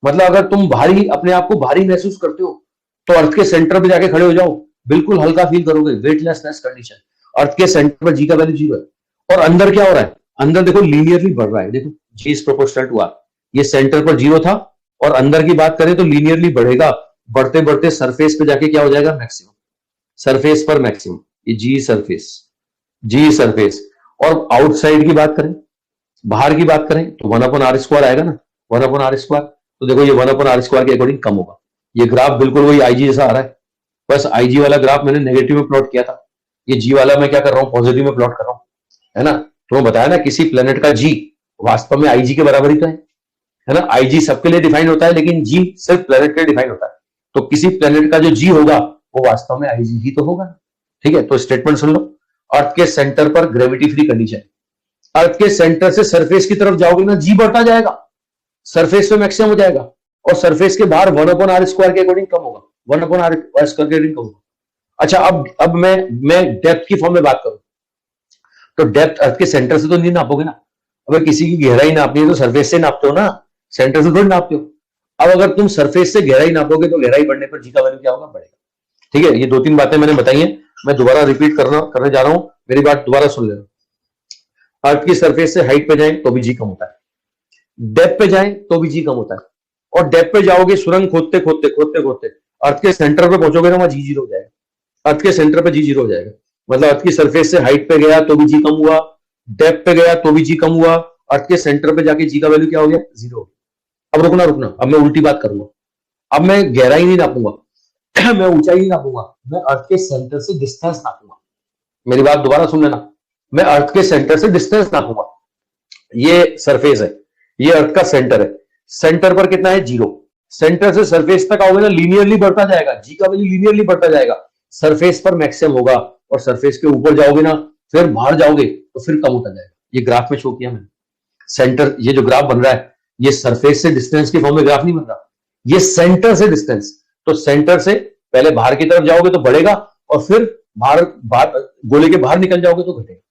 [SPEAKER 1] मतलब अगर तुम भारी, अपने आप को भारी महसूस करते हो तो अर्थ के सेंटर पे जाके खड़े हो जाओ, बिल्कुल हल्का फील करोगे, वेटलेसनेस कंडीशन। अर्थ के सेंटर पर जी का वैल्यू जीरो है। और अंदर क्या हो रहा है, अंदर देखो लीनियरली बढ़ रहा है, देखो जी इज प्रोपोर्शनल टू आर। ये सेंटर पर जीरो था और अंदर की बात करें तो लीनियरली बढ़ेगा, बढ़ते बढ़ते सरफेस पे जाके क्या हो जाएगा, मैक्सिमम, सरफेस पर मैक्सिमम। ये जी सरफेस, जी सरफेस। और आउटसाइड की बात करें, बाहर की बात करें तो 1/r² आएगा ना, 1/r²। तो देखो ये 1/r² के अकॉर्डिंग कम होगा। ये ग्राफ बिल्कुल वही आईजी जैसा आ रहा है, बस आईजी वाला ग्राफ मैंने नेगेटिव में प्लॉट किया था, ये जी वाला मैं क्या कर रहा हूं, पॉजिटिव में प्लॉट कर रहा हूं, है ना। तो मैं बताया ना, किसी प्लेनेट का जी वास्तव में आईजी के बराबर ही तो है ना। आईजी सबके लिए डिफाइन होता है, लेकिन जी सिर्फ प्लेनेट के लिए डिफाइन होता है। तो किसी प्लेनेट का जो जी होगा वो वास्तव में आईजी ही तो होगा। ठीक है, तो स्टेटमेंट सुन लो, अर्थ के सेंटर पर ग्रेविटी फ्री कंडीशन, अर्थ के सेंटर से सरफेस की तरफ जाओगे ना, जी बढ़ता जाएगा, सरफेस पे मैक्सिमम हो जाएगा, और सरफेस के बाहर 1/r² के अकॉर्डिंग कम होगा, 1/r² के अकॉर्डिंग कम होगा। अच्छा, अब मैं डेप्थ की फॉर्म में बात करूं तो डेप्थ अर्थ के सेंटर से तो नहीं नापोगे ना। अगर किसी की गहराई नापनी है तो सरफेस से नापते हो ना, सेंटर से थोड़ी नापते हो। अब अगर तुम सरफेस से गहराई नापोगे तो गहराई बढ़ने पर जी का वैल्यू क्या होगा, बढ़ेगा। ठीक है, ये दो तीन बातें मैंने बताई हैं, मैं दोबारा रिपीट करने जा रहा हूं, मेरी बात दोबारा सुन लेना। अर्थ की सरफेस से हाइट पे जाए तो भी जी कम होता है, डेप्थ पे जाए तो भी जी कम होता है, और डेप्थ पे जाओगे सुरंग खोदते खोदते खोदते खोदते अर्थ के सेंटर पे पहुंचोगे ना, वहां जी जीरो हो जाएगा, अर्थ के सेंटर पे जी जीरो हो जाएगा। मतलब अर्थ की सरफेस से हाइट पे गया तो भी जी कम हुआ, डेप्थ पे गया तो भी जी कम हुआ, अर्थ के सेंटर पे जाके जी का वैल्यू क्या हो गया, जीरो। अब रुकना रुकना, अब मैं उल्टी बात करूंगा, अब मैं गहराई नहीं नापूंगा मैं ऊंचाई नहीं नापूंगा, मैं अर्थ के सेंटर से डिस्टेंस नापूंगा। मेरी बात दोबारा सुन लेना, मैं अर्थ के सेंटर से डिस्टेंस नापूंगा। ये सरफेस है, ये अर्थ का सेंटर है, सेंटर पर कितना है, जीरो। सेंटर से सरफेस तक आओगे ना, लीनियरली बढ़ता जाएगा, जी का वैल्यू लीनियरली बढ़ता जाएगा, सरफेस पर मैक्सिमम होगा, और सरफेस के ऊपर जाओगे ना, फिर बाहर जाओगे तो फिर कम होता जाएगा। ये ग्राफ में शो किया मैंने, सेंटर, ये जो ग्राफ बन रहा है ये सरफेस से डिस्टेंस के फॉर्म में ग्राफ नहीं बन रहा, ये सेंटर से डिस्टेंस। तो सेंटर से पहले बाहर की तरफ जाओगे तो बढ़ेगा, और फिर बाहर गोले के बाहर निकल जाओगे तो घटेगा।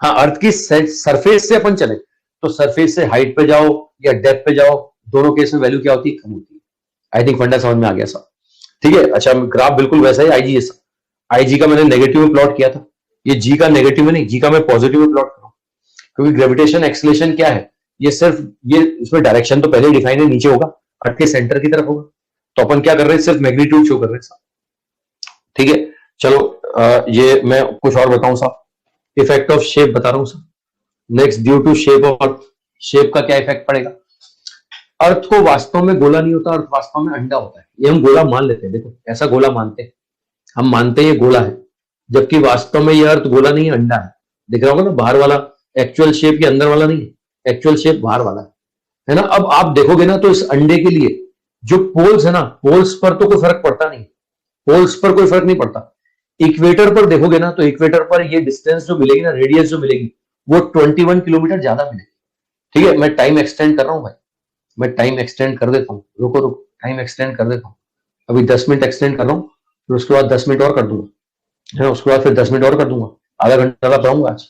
[SPEAKER 1] हाँ, अर्थ की सरफेस से अपन चले तो सरफेस से हाइट पे जाओ या डेप्थ पे जाओ, दोनों केस में वैल्यू क्या होती है, कम होती है। आई थिंक फंडा समझ में आ गया सब, ठीक है। अच्छा, ग्राफ बिल्कुल वैसा ही आईजी जैसा। आईजी का मैंने नेगेटिव में प्लॉट किया था, ये जी का नेगेटिव में नहीं, जी का मैं पॉजिटिव में प्लॉट करूँ, क्योंकि ग्रेविटेशन एक्सेलेरेशन क्या है, ये सिर्फ ये इसमें डायरेक्शन तो पहले डिफाइन है, नीचे होगा, अर्थ के सेंटर की तरफ होगा। तो अपन क्या कर रहे हैं, सिर्फ मैग्नीट्यूड शो कर रहे हैं, ठीक है। चलो ये मैं कुछ और बताऊं साहब, इफेक्ट ऑफ शेप बता रहा हूं sir. Next, due to shape of shape का क्या इफेक्ट पड़ेगा। अर्थ को वास्तव में गोला नहीं होता, अर्थ वास्तव में अंडा होता है, ये हम गोला मान लेते हैं, देखो ऐसा गोला मानते हैं, हम मानते हैं ये गोला है, जबकि वास्तव में ये अर्थ गोला नहीं है, अंडा है। दिख रहा होगा ना बाहर वाला, एक्चुअल शेप ये अंदर वाला नहीं है, एक्चुअल शेप बाहर वाला है ना। अब आप देखोगे ना तो इस अंडे के लिए जो पोल्स है ना, पोल्स पर तो कोई फर्क पड़ता नहीं, पोल्स पर कोई फर्क नहीं पड़ता। इक्वेटर पर देखोगे ना तो इक्वेटर पर ये डिस्टेंस जो मिलेगी ना, रेडियस जो मिलेगी वो 21 किलोमीटर ज्यादा मिलेगी, ठीक है। मैं टाइम एक्सटेंड कर रहा हूं भाई, मैं टाइम एक्सटेंड कर देता हूँ, रुको रुको, टाइम एक्सटेंड कर देता हूँ। अभी 10 मिनट एक्सटेंड कर रहा हूँ, फिर उसके बाद 10 मिनट और कर दूंगा, है ना, उसके बाद फिर 10 मिनट और कर दूंगा, आधा घंटा का पढ़ाऊंगा आज,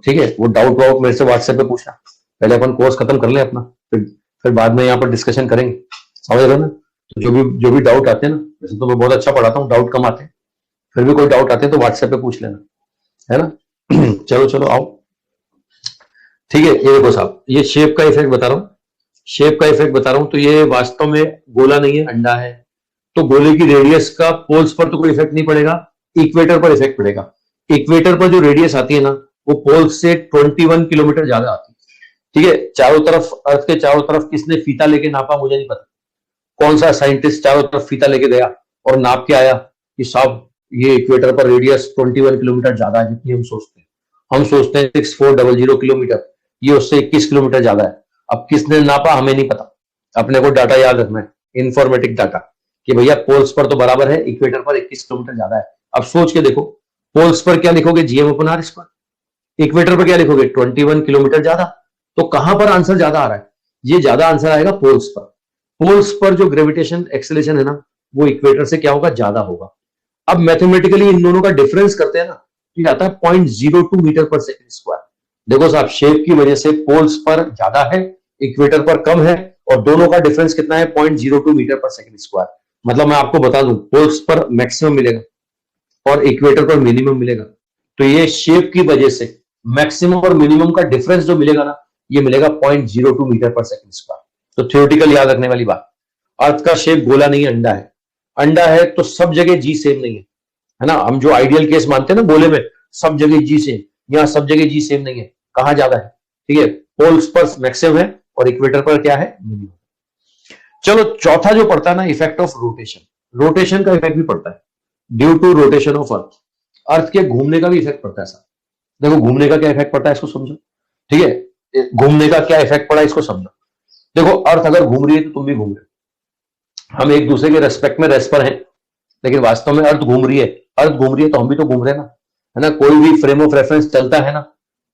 [SPEAKER 1] ठीक है। वो डाउट वाउट मेरे से व्हाट्सएप पे पूछना, पहले अपन कोर्स खत्म कर ले अपना, फिर बाद में यहाँ पर डिस्कशन करेंगे, समझ रहे हो ना। तो जो भी डाउट आते हैं ना, वैसे तो मैं बहुत अच्छा पढ़ाता हूँ, डाउट कम आते हैं, फिर भी कोई डाउट आते हैं तो व्हाट्सएप पे पूछ लेना, है ना। चलो चलो आओ, ठीक है। ये देखो साहब, ये शेप का इफेक्ट बता रहा हूँ, शेप का इफेक्ट बता रहा हूँ। तो ये वास्तव में गोला नहीं है, अंडा है, तो गोले की रेडियस का पोल्स पर तो कोई इफेक्ट नहीं पड़ेगा, इक्वेटर पर इफेक्ट पड़ेगा। इक्वेटर पर जो रेडियस आती है ना, वो पोल्स से 21 किलोमीटर ज्यादा आती है, ठीक है। चारों तरफ, अर्थ के चारों तरफ किसने फीता लेके नापा, मुझे नहीं पता, कौन सा साइंटिस्ट चारों तरफ फीता लेके गया और नाप के आया कि साहब ये इक्वेटर पर रेडियस 21 किलोमीटर ज्यादा है, जितनी हम सोचते हैं। हम सोचते हैं 6400 किलोमीटर, ये उससे 21 किलोमीटर ज्यादा है। अब किसने नापा हमें नहीं पता, अपने को डाटा याद रखना है, इन्फॉर्मेटिक डाटा, कि भैया पोल्स पर तो बराबर है, इक्वेटर पर 21 किलोमीटर ज्यादा है। अब सोच के देखो, पोल्स पर क्या लिखोगे, GM upon R square, equator पर क्या लिखोगे, 21 किलोमीटर ज्यादा। तो कहां पर आंसर ज्यादा आ रहा है, ये ज्यादा आंसर आएगा पोल्स पर। पोल्स पर जो ग्रेविटेशन एक्सेलेरेशन है ना, वो इक्वेटर से क्या होगा, ज्यादा होगा। अब मैथमेटिकली इन दोनों का डिफरेंस करते हैं ना, तो आता है 0.02 मीटर पर सेकंड स्क्वायर। देखो साहब, शेप की वजह से पोल्स पर ज्यादा है, इक्वेटर पर कम है, और दोनों का डिफरेंस कितना है, 0.02 मीटर पर सेकंड स्क्वायर। मतलब मैं आपको बता दूं, पोल्स पर मैक्सिमम मिलेगा और इक्वेटर पर मिनिमम मिलेगा। तो ये शेप की वजह से मैक्सिमम और मिनिमम का डिफरेंस जो मिलेगा ना, ये मिलेगा 0.02 मीटर पर सेकंड स्क्वायर। तो थ्योरेटिकल याद रखने वाली बात, अर्थ का शेप गोला नहीं है, अंडा है। अंडा है तो सब जगह जी सेम नहीं है ना। हम जो आइडियल केस मानते हैं ना गोले में, सब जगह जी सेम, यहाँ सब जगह जी सेम नहीं है, कहां ज्यादा है, ठीक है। पोल्स पर मैक्सिमम है और इक्वेटर पर क्या है, मिनिमम। चलो चौथा जो पड़ता है ना, इफेक्ट ऑफ रोटेशन, रोटेशन का इफेक्ट भी पड़ता है, due to rotation of earth. Earth के घूमने का भी इफेक्ट पड़ता है सर। देखो घूमने का क्या इफेक्ट पड़ता है, इसको समझो, ठीक है। घूमने का क्या इफेक्ट पड़ा, इसको समझो। देखो अर्थ अगर घूम रही है तो तुम भी घूम रहे हो, हम एक दूसरे के रेस्पेक्ट में रेस्ट पर हैं, लेकिन वास्तव में अर्थ घूम रही है, अर्थ घूम रही है तो हम भी तो घूम रहे हैं ना, है ना। कोई भी फ्रेम ऑफ रेफरेंस चलता है ना,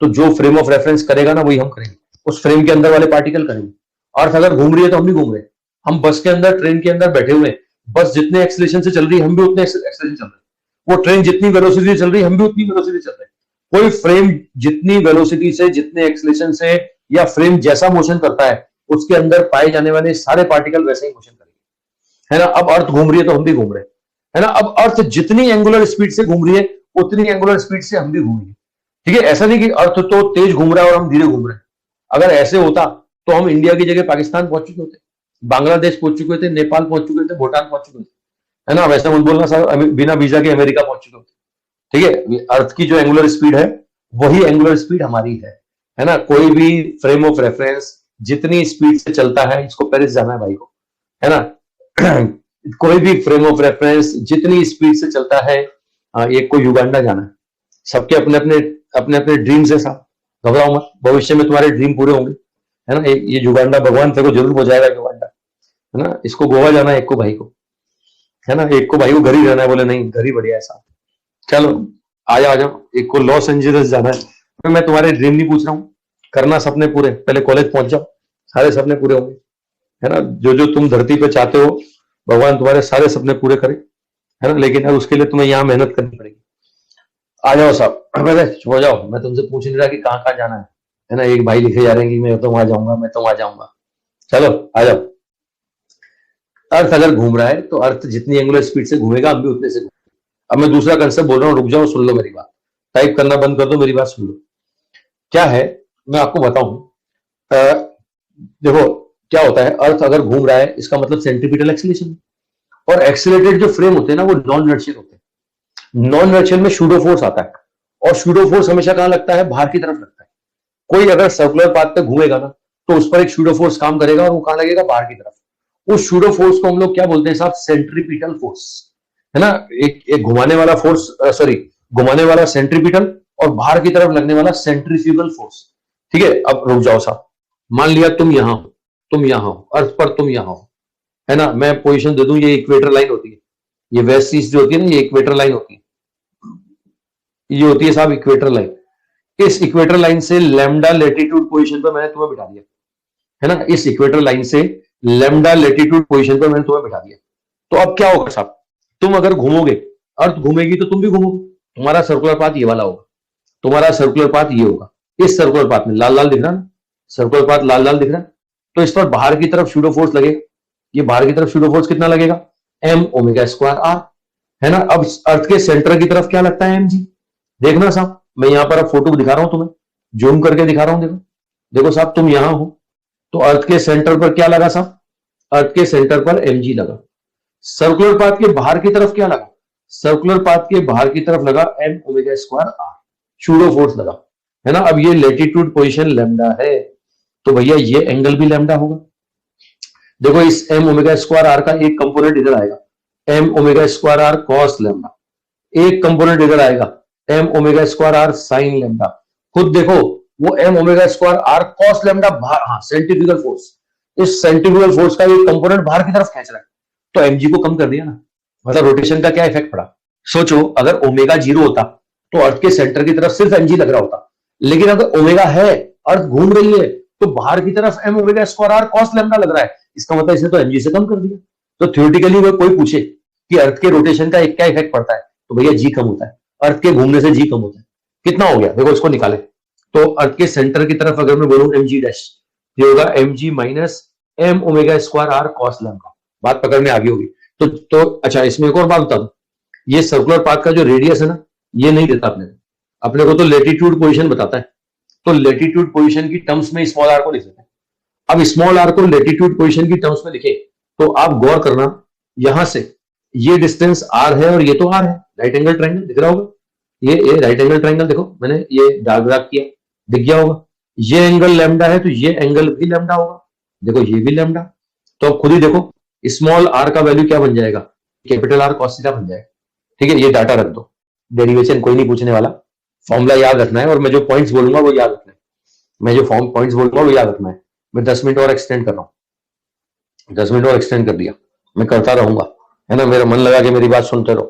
[SPEAKER 1] तो जो फ्रेम ऑफ रेफरेंस करेगा ना, वही हम करेंगे, उस फ्रेम के अंदर वाले पार्टिकल करेंगे। अर्थ अगर घूम रही है तो हम भी घूम रहे हैं, हम बस के अंदर, ट्रेन के अंदर बैठे हुए हैं, बस जितने एक्सेलरेशन से चल रही है हम भी उतने एक्सेलरेशन चल रहे हैं, वो ट्रेन जितनी वेलोसिटी चल रही है हम भी उतनी वेलोसिटी चल रहे हैं। कोई फ्रेम जितनी वेलोसिटी से, जितने एक्सेलरेशन से, या फ्रेम जैसा मोशन करता है, उसके अंदर पाए जाने वाले सारे पार्टिकल वैसे ही मोशन करेंगे, है ना। अब अर्थ घूम रही है तो हम भी घूम रहे हैं, है ना। अब अर्थ जितनी एंगुलर स्पीड से घूम रही है, उतनी एंगुलर स्पीड से हम भी घूम रहे हैं, ठीक है। ऐसा नहीं कि अर्थ तो तेज घूम रहा है और हम धीरे घूम रहे हैं। अगर ऐसे होता तो हम इंडिया की जगह पाकिस्तान पहुंच चुके होते, बांग्लादेश पहुंच चुके थे, नेपाल पहुंच चुके थे, भूटान पहुंच चुके थे, है ना। वैसे मत बोलना सर, बिना वीजा के अमेरिका पहुंच चुके होते, ठीक है। अर्थ की जो एंगुलर स्पीड है वही एंगुलर स्पीड हमारी है ना। कोई भी फ्रेम ऑफ रेफरेंस जितनी स्पीड से चलता है, इसको पेरिस जाना है भाई को, है ना। कोई भी फ्रेम ऑफ रेफरेंस जितनी स्पीड से चलता है, एक को युगांडा जाना है। सबके अपने अपने अपने अपने ड्रीम्स है साहब, घबराओ मत, भविष्य में तुम्हारे ड्रीम पूरे होंगे, है ना। ये युगांडा भगवान तेरे को जरूर पहुंचाएगा, युगांडा, है ना। इसको गोवा जाना है, एक को भाई को, है ना। एक को भाई को घर ही रहना है, बोले नहीं घर ही बढ़िया है साहब, चलो आ जाओ। एक को लॉस एंजलिस जाना है। तो मैं तुम्हारे ड्रीम नहीं पूछ रहा हूँ, करना सपने पूरे, पहले कॉलेज पहुंच जाओ, सारे सपने पूरे होंगे, है ना। जो जो तुम धरती पे चाहते हो, भगवान तुम्हारे सारे सपने पूरे करे, है ना। लेकिन अब उसके लिए तुम्हें यहाँ मेहनत करनी पड़ेगी। आ जाओ साहब, पहले हो जाओ, मैं तुमसे पूछ नहीं रहा कि कहाँ कहाँ जाना है ना। एक भाई लिखे जा रहे हैं कि मैं तो वहां जाऊंगा, मैं तो वहां जाऊंगा। चलो आ जाओ। अर्थ अगर घूम रहा है तो अर्थ जितनी एंगुलर स्पीड से घूमेगा हम भी उतने से घूमेंगे। अब मैं दूसरा कंसेप्ट बोल रहा हूँ, रुक जाओ सुन लो मेरी बात, टाइप करना बंद कर दो, मेरी बात सुन लो। क्या है, मैं आपको बताऊं। देखो क्या होता है, अर्थ अगर घूम रहा है इसका मतलब सेंट्रीपिटल एक्सीलरेशन, और एक्सीलरेटेड जो फ्रेम होते हैं ना वो नॉन इनर्शियल होते हैं। नॉन इनर्शियल में शूडो फोर्स आता है, और शूडो फोर्स हमेशा कहां लगता है, बाहर की तरफ लगता है। कोई अगर सर्कुलर पाथ पे घूमेगा ना तो उस पर एक शूडो फोर्स काम करेगा, और वो कहां लगेगा, बाहर की तरफ। उस शूडो फोर्स को हम लोग क्या बोलते हैं साहब, सेंट्रीपिटल फोर्स, है ना। एक घुमाने वाला फोर्स, सॉरी, घुमाने वाला सेंट्रीपिटल, और बाहर की तरफ लगने वाला सेंट्रीफ्यूगल फोर्स। ठीक है, अब रुक जाओ साहब। मान लिया तुम यहां हो, तुम यहां हो, अर्थ पर तुम यहां हो, है ना। मैं पोजीशन दे दूं, ये इक्वेटर लाइन होती है, ये वेस्ट ईस्ट जो होती है ना, ये इक्वेटर लाइन होती है, ये होती है साहब इक्वेटर लाइन। इस इक्वेटर लाइन से लैम्डा लेटीट्यूड पोजीशन पर मैंने तुम्हें बिठा दिया, है ना। इस इक्वेटर लाइन से लैम्डा लेटीट्यूड पोजीशन पर मैंने तुम्हें बिठा दिया। तो अब क्या होगा साहब, तुम अगर घूमोगे, अर्थ घूमेगी तो तुम भी घूमोगे, तुम्हारा सर्कुलर पाथ ये वाला होगा, तुम्हारा सर्कुलर पाथ ये होगा। इस सर्कुलर पाथ में लाल लाल दिख रहा है ना, सर्कुलर पाथ लाल लाल दिख रहा है, तो इस पर बाहर की तरफ शूडो फोर्स लगेगा। ये बाहर की तरफ शूडो फोर्स कितना लगेगा, एम ओमेगा स्क्वायर आर, है ना। अब अर्थ के सेंटर की तरफ क्या लगता है, एम जी। देखना साहब, मैं यहां पर अब फोटो दिखा रहा हूं तुम्हें, जूम करके दिखा रहा हूं, देखो देखो साहब, तुम यहां हो तो अर्थ के सेंटर पर क्या लगा साहब, अर्थ के सेंटर पर एम जी लगा। सर्कुलर पाथ के बाहर की तरफ क्या लगा, सर्कुलर पाथ के बाहर की तरफ लगा M omega square R, pseudo force लगा, है ना। अब ये लेटीट्यूड पोजीशन लैम्डा है, तो भैया ये एंगल भी लैम्डा होगा। देखो इस एम ओमेगा स्क्वायर आर का एक कंपोनेंट इधर आएगा, M omega square R cos lambda, एक कंपोनेंट इधर आएगा, M omega square R sine lambda. खुद देखो, वो M omega square R cos lambda बाहर, हाँ सेंट्रीफ्यूगल फोर्स, इस सेंट्रीफ्यूगल फोर्स का एक कंपोनेंट बाहर की तरफ खींच रहा है, तो एमजी को कम कर दिया ना। मतलब रोटेशन का क्या इफेक्ट पड़ा, सोचो अगर ओमेगा जीरो होता तो अर्थ के सेंटर की तरफ सिर्फ एमजी लग रहा होता, लेकिन अगर ओमेगा है, अर्थ घूम रही है, तो बाहर की तरफ M omega square R cos lambda लग रहा है, इसका मतलब इसने तो एमजी से कम कर दिया। तो थ्योरेटिकली वो कोई पूछे कि अर्थ के रोटेशन का एक क्या इफेक्ट पड़ता है, तो भैया जी कम होता है, अर्थ के घूमने से जी कम होता है। कितना हो गया, देखो इसको निकाले, तो अर्थ के सेंटर की तरफ अगर मैं बोलूं एम जी डैश, ये होगा M G minus M omega square R cos lambda. बात पकड़ में आ गई होगी। तो अच्छा, इसमें एक और बात बता दूं, ये सर्कुलर पाथ का जो रेडियस है ना, ये नहीं देता अपने को तो लेटीट्यूड पोजीशन बताता है। तो लेटीट्यूड पोजीशन की टर्म्स में स्मॉल आर को लिख देते हैं। अब स्मॉल आर को लेटीट्यूड पोजीशन की टर्म्स में लिखे तो आप गौर करना, यहां से ये डिस्टेंस आर है और ये तो आर है, राइट एंगल ट्राइंगल दिख रहा होगा, ये राइट एंगल ट्राइंगल, देखो मैंने ये डार्क ड्रैग किया, दिख गया होगा। ये एंगल लैम्डा है तो ये एंगल भी लैम्डा होगा, देखो ये भी लैम्डा। तो अब खुद ही देखो स्मॉल आर का वैल्यू क्या बन जाएगा, कैपिटल आर कॉस थीटा बन जाएगा। ठीक है, ये डाटा रख दो, डेरिवेशन कोई नहीं पूछने वाला, फॉर्मूला याद रखना है, और मैं जो पॉइंट्स बोलूंगा वो याद रखना है, मैं जो फॉर्म पॉइंट्स बोलूंगा वो याद रखना है। मैं 10 मिनट और एक्सटेंड कर रहा हूँ, 10 मिनट और एक्सटेंड कर दिया, मैं करता रहूंगा, है ना। मेरा मन लगा कि मेरी बात सुनते रहो।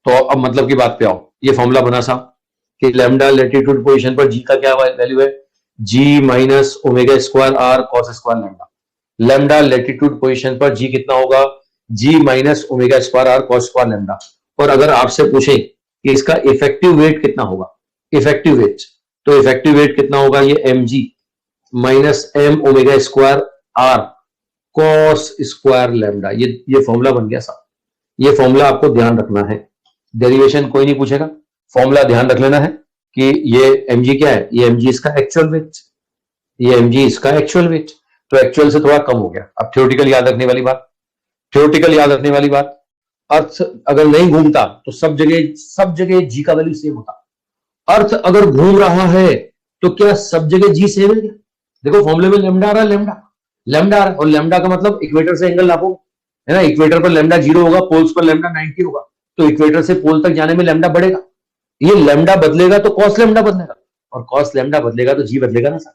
[SPEAKER 1] तो अब मतलब की बात पे आओ, ये फॉर्मूला बना साहब कि लैम्डा लेटीट्यूड पोजीशन पर जी का क्या वैल्यू है, g minus omega square R cos square lambda. Lambda latitude position पर जी कितना होगा, g minus omega square R cos square lambda. और अगर आपसे पूछे कि इसका इफेक्टिव वेट कितना होगा, इफेक्टिव वेट, तो इफेक्टिव वेट कितना होगा, ये M G minus M omega square R cos square lambda. ये फॉर्मूला बन गया साहब, ये फॉर्मूला आपको ध्यान रखना है, डेरिवेशन कोई नहीं पूछेगा, फॉर्मूला ध्यान रख लेना है कि ये mg क्या है, ये mg इसका एक्चुअल वेट, ये mg इसका एक्चुअल वेट, तो एक्चुअल से थोड़ा कम हो गया। अब थ्योरेटिकल याद रखने वाली बात, थ्योरेटिकल याद रखने वाली बात, अर्थ अगर नहीं घूमता तो सब जगह जी का वैल्यू सेम होता। अर्थ अगर घूम रहा है तो क्या सब जगह जी सेम है क्या, देखो फॉर्मूले में लैम्डा आ रहा है, लैम्डा लैम्डा आ रहा है, और लैम्डा का मतलब इक्वेटर से एंगल नापो, है ना। इक्वेटर पर लैम्डा 0 होगा, पोल्स पर लैम्डा 90 होगा, तो इक्वेटर से पोल तक जाने में लैम्डा बढ़ेगा। ये लैम्डा बदलेगा तो कॉस लैम्डा बदलेगा, और कॉस लैम्डा बदलेगा तो जी बदलेगा ना सर,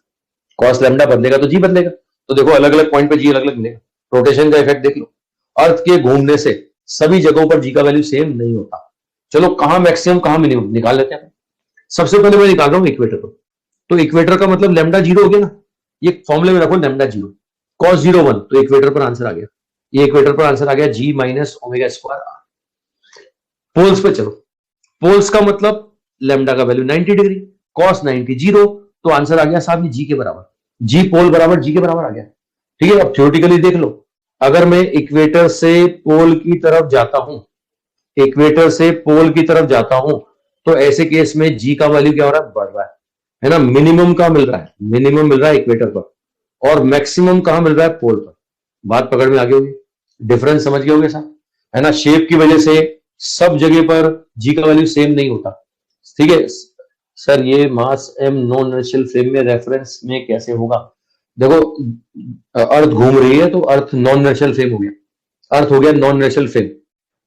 [SPEAKER 1] कॉस लैम्डा बदलेगा तो जी बदलेगा। तो देखो अलग अलग पॉइंट पे जी अलग अलग मिलेगा। रोटेशन का इफेक्ट देख लो, अर्थ के घूमने से सभी जगहों पर जी का वैल्यू सेम नहीं होता। चलो कहां मैक्सिमम कहां मिनिमम निकाल लेते हैं। सबसे पहले मैं निकाल रहा हूं इक्वेटर को, तो इक्वेटर का मतलब लैम्डा 0 हो गया ना, ये फॉर्मूले में रखो लैम्डा 0 कॉस 0 1, तो इक्वेटर पर आंसर आ गया, ये इक्वेटर पर आंसर आ गया g minus omega square R. Poles पे चलो, पोल्स का मतलब लैम्डा का वैल्यू 90 डिग्री, कॉस 90 0, तो आंसर आ गया साहब ये जी के बराबर, जी पोल बराबर जी के बराबर आ गया। ठीक है, अब थ्योरेटिकली देख लो, अगर मैं इक्वेटर से पोल की तरफ जाता हूं, इक्वेटर से पोल की तरफ जाता हूं, तो ऐसे केस में जी का वैल्यू क्या हो रहा है, बढ़ रहा है ना। मिनिमम कहां मिल रहा है, मिनिमम मिल रहा है इक्वेटर पर, और मैक्सिमम कहां मिल रहा है, पोल पर। बात पकड़ में आ गई होगी, डिफरेंस समझ गए होंगे साहब, है ना। शेप की वजह से सब जगह पर जी का वैल्यू सेम नहीं होता, ठीक है। सर ये मास एम नॉन इनर्शियल फ्रेम में रेफरेंस में कैसे होगा, देखो अर्थ घूम रही है तो अर्थ नॉन इनर्शियल फ्रेम हो गया, अर्थ हो गया नॉन इनर्शियल फ्रेम,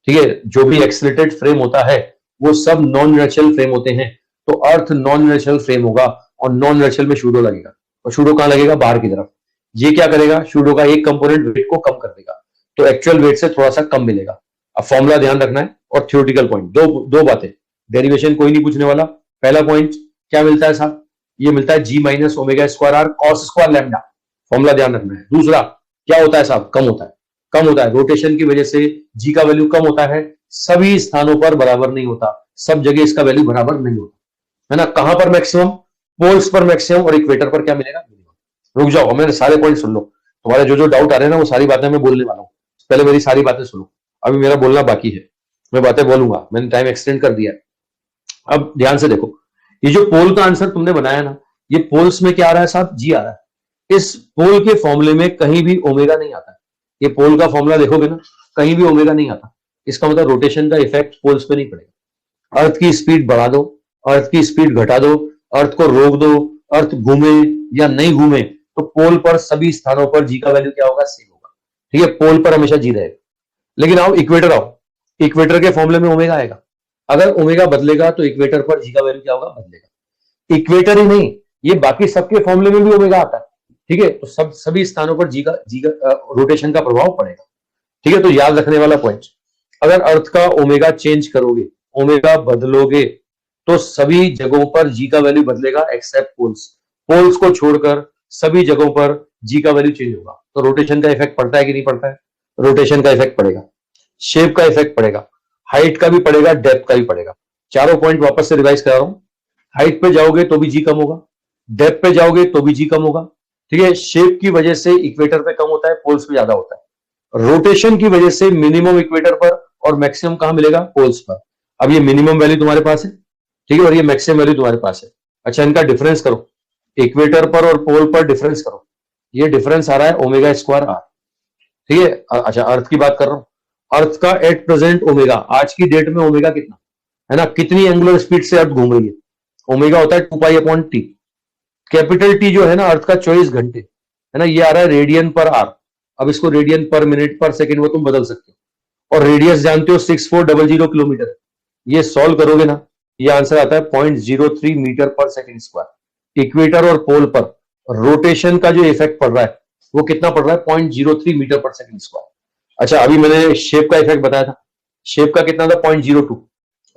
[SPEAKER 1] ठीक है। जो भी एक्सलेटेड फ्रेम होता है वो सब नॉन इनर्शियल फ्रेम होते हैं, तो अर्थ नॉन इनर्शियल फ्रेम होगा, और नॉन इनर्शियल में शूडो लगेगा, और शूडो कहां लगेगा, बाहर की तरफ। ये क्या करेगा, शूडो का एक कंपोनेंट वेट को कम कर देगा, तो एक्चुअल वेट से थोड़ा सा कम मिलेगा। अब फॉर्मूला ध्यान रखना है, और थ्योरेटिकल पॉइंट, दो बातें, डेरिवेशन कोई नहीं पूछने वाला। पहला पॉइंट क्या मिलता है साहब, ये मिलता है g minus omega square R cos square lambda, formula ध्यान रखना है। दूसरा क्या होता है साहब, कम होता है, कम होता है, रोटेशन की वजह से जी का वैल्यू कम होता है, सभी स्थानों पर बराबर नहीं होता, सब जगह इसका वैल्यू बराबर नहीं होता, है ना। कहां पर मैक्सिमम, पोल्स पर मैक्सिमम, और इक्वेटर पर क्या मिलेगा, मिनिमम। रुक जाओ, मेरे सारे पॉइंट सुन लो, तुम्हारे जो जो डाउट आ रहे हैं ना वो सारी बातें मैं बोलने वाला हूं, पहले मेरी सारी बातें सुनो, अभी मेरा बोलना बाकी है, मैं बातें बोलूंगा, मैंने टाइम एक्सटेंड कर दिया है। अब ध्यान से देखो, ये जो पोल का आंसर तुमने बनाया ना, ये पोल्स में क्या आ रहा है साहब, जी आ रहा है। इस पोल के फॉर्मूले में कहीं भी ओमेगा नहीं आता है, ये पोल का फॉर्मूला देखोगे ना, कहीं भी ओमेगा नहीं आता, इसका मतलब रोटेशन का इफेक्ट पोल्स पे नहीं पड़ेगा। अर्थ की स्पीड बढ़ा दो, अर्थ की स्पीड घटा दो, अर्थ को रोक दो, अर्थ घूमे या नहीं घूमे, तो पोल पर सभी स्थानों पर जी का वैल्यू क्या होगा, सेम होगा, ठीक है। पोल पर हमेशा जी रहेगा। लेकिन आओ इक्वेटर, आओ इक्वेटर के फॉर्मूले में ओमेगा आएगा, अगर ओमेगा बदलेगा तो इक्वेटर पर जी का वैल्यू क्या होगा, बदलेगा। इक्वेटर ही नहीं, ये बाकी सबके फॉर्मूले में भी ओमेगा आता है, ठीक है। तो सभी स्थानों पर जी का रोटेशन का प्रभाव पड़ेगा, ठीक है। तो याद रखने वाला पॉइंट, अगर अर्थ का ओमेगा चेंज करोगे, ओमेगा बदलोगे, तो सभी जगहों पर जी का वैल्यू बदलेगा एक्सेप्ट पोल्स, पोल्स को छोड़कर सभी जगहों पर जी का वैल्यू चेंज होगा। तो रोटेशन का इफेक्ट पड़ता है कि नहीं पड़ता है, रोटेशन का इफेक्ट पड़ेगा, शेप का इफेक्ट पड़ेगा, हाइट का भी पड़ेगा, डेप्थ का भी पड़ेगा। चारों पॉइंट वापस से रिवाइज करा रहा हूं, हाइट पे जाओगे तो भी जी कम होगा, डेप्थ पे जाओगे तो भी जी कम होगा, ठीक है। शेप की वजह से इक्वेटर पे कम होता है, पोल्स पे ज्यादा होता है। रोटेशन की वजह से मिनिमम इक्वेटर पर और मैक्सिमम कहां मिलेगा, पोल्स पर। अब ये मिनिमम वैल्यू तुम्हारे पास है, ठीक है, और ये मैक्सिमम वैल्यू तुम्हारे पास है। अच्छा, इनका डिफरेंस करो, इक्वेटर पर और पोल पर डिफरेंस करो, ये डिफरेंस आ रहा है ओमेगा स्क्वायर आर, ठीक है। अच्छा, अर्थ की बात कर रहा हूं, अर्थ का एट प्रेजेंट ओमेगा, आज की डेट में ओमेगा कितना है ना, कितनी एंगुलर स्पीड से अर्थ घूम रही है, ओमेगा होता है 2 pi upon T. Capital T जो है ना अर्थ का 24 घंटे, है ना, ये आ रहा है रेडियन पर आर। अब इसको रेडियन पर मिनट पर सेकंड वो तुम बदल सकते हो, और रेडियस जानते हो 6400 किलोमीटर है। ये सॉल्व करोगे ना, ये आंसर आता है 0.03 मीटर पर सेकंड स्क्वायर। इक्वेटर और पोल पर रोटेशन का जो इफेक्ट पड़ रहा है वो कितना पड़ रहा है, 0.03 मीटर पर सेकंड स्क्वायर। अच्छा, अभी मैंने शेप का इफेक्ट बताया था, शेप का कितना था 0.02,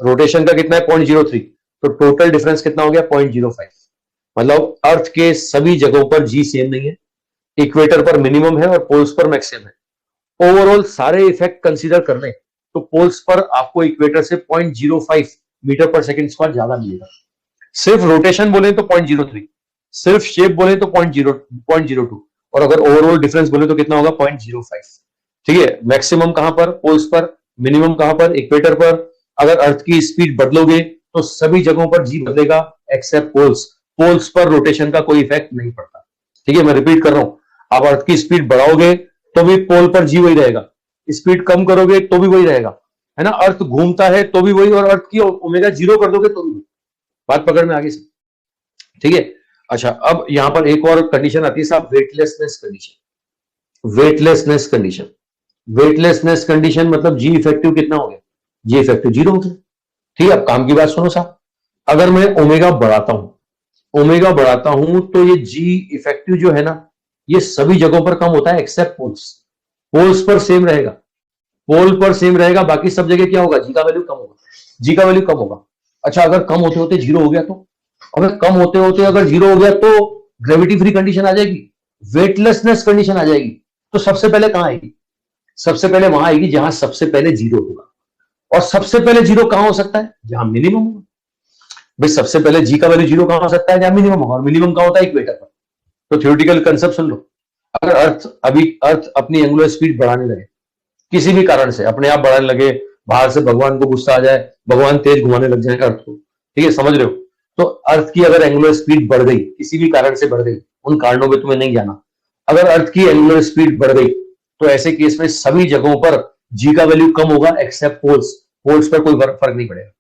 [SPEAKER 1] रोटेशन का कितना है 0.03, तो टोटल डिफरेंस कितना हो गया 0.05। मतलब अर्थ के सभी जगहों पर जी सेम नहीं है, इक्वेटर पर मिनिमम है और पोल्स पर मैक्सिमम है। ओवरऑल सारे इफेक्ट कंसीडर कर लें तो पोल्स पर आपको इक्वेटर से 0.05 मीटर पर सेकंड स्क्वायर ज्यादा मिलेगा। सिर्फ रोटेशन बोले तो 0.03, सिर्फ शेप बोले तो 0.02, और अगर ओवरऑल डिफरेंस बोले तो कितना होगा 0.05, ठीक है। मैक्सिमम कहां पर, पोल्स पर, मिनिमम कहां पर, इक्वेटर पर। अगर अर्थ की स्पीड बदलोगे तो सभी जगहों पर जी बदलेगा एक्सेप्ट पोल्स, पोल्स पर रोटेशन का कोई इफेक्ट नहीं पड़ता, ठीक है। मैं रिपीट कर रहा हूं, आप अर्थ की स्पीड बढ़ाओगे तो भी पोल पर जी वही रहेगा, स्पीड कम करोगे तो भी वही रहेगा, है ना। अर्थ घूमता है तो भी वही, और अर्थ की ओमेगा 0 कर दोगे तो भी। बात पकड़ में आगे से, ठीक है। अच्छा, अब यहां पर एक और कंडीशन आती है साहब, weightlessness condition. Weightlessness condition, weightlessness condition मतलब जी इफेक्टिव कितना हो गया, जी इफेक्टिव 0 हो गया, ठीक है। अब काम की बात सुनो साहब, अगर मैं ओमेगा बढ़ाता हूं, ओमेगा बढ़ाता हूं तो ये जी इफेक्टिव जो है ना, ये सभी जगहों पर कम होता है एक्सेप्ट पोल्स, पोल्स पर सेम रहेगा, पोल पर सेम रहेगा, बाकी सब जगह क्या होगा, जी का वैल्यू कम होगा, जी का वैल्यू कम होगा। अच्छा, अगर कम होते होते 0 हो गया तो, अगर कम होते होते अगर 0 हो गया तो ग्रेविटी फ्री कंडीशन आ जाएगी, वेटलेसनेस कंडीशन आ जाएगी। तो सबसे पहले कहां आएगी, सबसे पहले वहां आएगी जहां सबसे पहले 0 होगा, और सबसे पहले 0 कहां हो सकता है, जहां मिनिमम होगा। भाई सबसे पहले जी का वैल्यू 0 कहां हो सकता है, जहां मिनिमम होगा, और मिनिमम कहां होता है, इक्वेटर पर। तो थ्योरेटिकल कंसेप्ट सुन लो, अगर अर्थ अपनी एंगुलर स्पीड बढ़ाने लगे, किसी भी कारण से अपने आप बढ़ाने लगे, बाहर से भगवान को गुस्सा आ जाए, भगवान तेज घुमाने लग जाए अर्थ को, ठीक है, समझ रहे हो? तो अर्थ की अगर एंगुलर स्पीड बढ़ गई, किसी भी कारण से बढ़ गई, उन कारणों में तुम्हें नहीं जाना, अगर अर्थ की एंगुलर स्पीड बढ़ गई, तो ऐसे केस में सभी जगहों पर जी का वैल्यू कम होगा एक्सेप्ट पोल्स। पोल्स पर कोई फर्क नहीं पड़ेगा,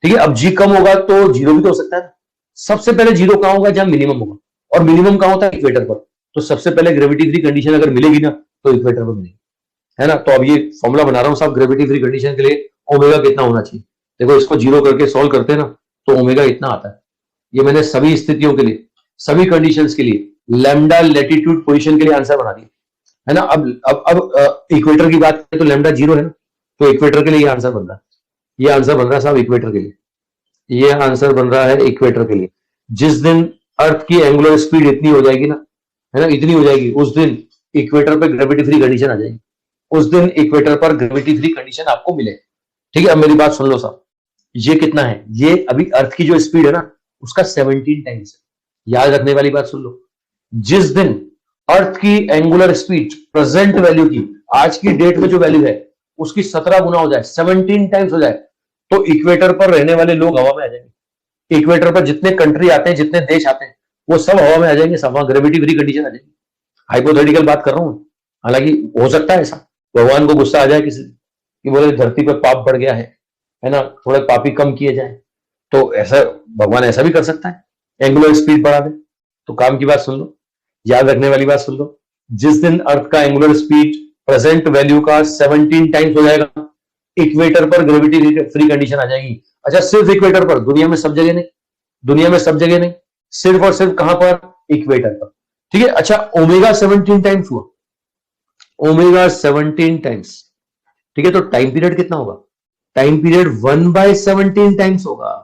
[SPEAKER 1] ठीक है। अब जी कम होगा तो जीरो भी तो हो सकता है ना। सबसे पहले जीरो कहां होगा? जहां मिनिमम होगा, और मिनिमम कहां होता है? इक्वेटर पर। तो सबसे पहले ग्रेविटी फ्री कंडीशन अगर मिलेगी ना, तो इक्वेटर पर मिलेगी, है ना। तो अब ये फॉर्मूला बना रहा हूं साहब ग्रेविटी फ्री कंडीशन के लिए, ओमेगा कितना होना चाहिए। देखो इसको जीरो करके सॉल्व करते हैं ना, तो ओमेगा इतना आता है। ये मैंने सभी स्थितियों के लिए, सभी कंडीशंस के लिए, लैम्डा लेटीट्यूड पोजीशन के लिए आंसर बना दिया, है ना। अब इक्वेटर की बात करें तो लैम्डा जीरो है ना, तो इक्वेटर के लिए ये आंसर बन रहा है। ये आंसर बन रहा है साहब इक्वेटर के लिए, ये आंसर बन रहा है इक्वेटर के लिए। जिस दिन अर्थ की एंगुलर स्पीड इतनी हो जाएगी ना, है ना, इतनी हो जाएगी, उस दिन इक्वेटर पे ग्रेविटी फ्री कंडीशन आ जाएगी, उस दिन इक्वेटर पर ग्रेविटी फ्री कंडीशन आपको मिले, ठीक है। अब मेरी बात सुन लो साहब, ये कितना है? ये अभी अर्थ की जो स्पीड है ना, उसका 17 टाइम्स है। याद रखने वाली बात सुन लो, जिस दिन अर्थ की एंगुलर स्पीड प्रेजेंट वैल्यू की, आज की डेट में जो वैल्यू है, उसकी 17 गुना हो जाए, 17 टाइम्स हो जाए, तो इक्वेटर पर रहने वाले लोग हवा में आ जाएंगे। इक्वेटर पर जितने कंट्री आते हैं, जितने देश आते हैं, वो सब हवा में आ जाएंगे, सब वहां ग्रेविटी फ्री कंडीशन आ जाएगी। हाइपोथेटिकल बात कर रहा हूं, हालांकि हो सकता है ऐसा, भगवान को गुस्सा आ जाए किसी कि बोले धरती पर पाप बढ़ गया है ना, थोड़े पापी कम किए जाए, तो ऐसा भगवान ऐसा भी कर सकता है, एंगुलर स्पीड बढ़ा दे। तो काम की बात सुन लो, याद रखने वाली बात सुन लो, जिस दिन अर्थ का एंगुलर स्पीड प्रेजेंट वैल्यू का 17 टाइम्स हो जाएगा, इक्वेटर पर ग्रेविटी फ्री कंडीशन आ जाएगी। अच्छा, सिर्फ इक्वेटर पर, दुनिया में सब जगह नहीं, दुनिया में सब जगह नहीं, सिर्फ और सिर्फ कहां पर? इक्वेटर पर, ठीक है। अच्छा, ओमेगा 17 टाइम्स हुआ, ओमेगा 17 टाइम्स, ठीक है। तो टाइम पीरियड कितना होगा? टाइम पीरियड 1/17 टाइम्स होगा।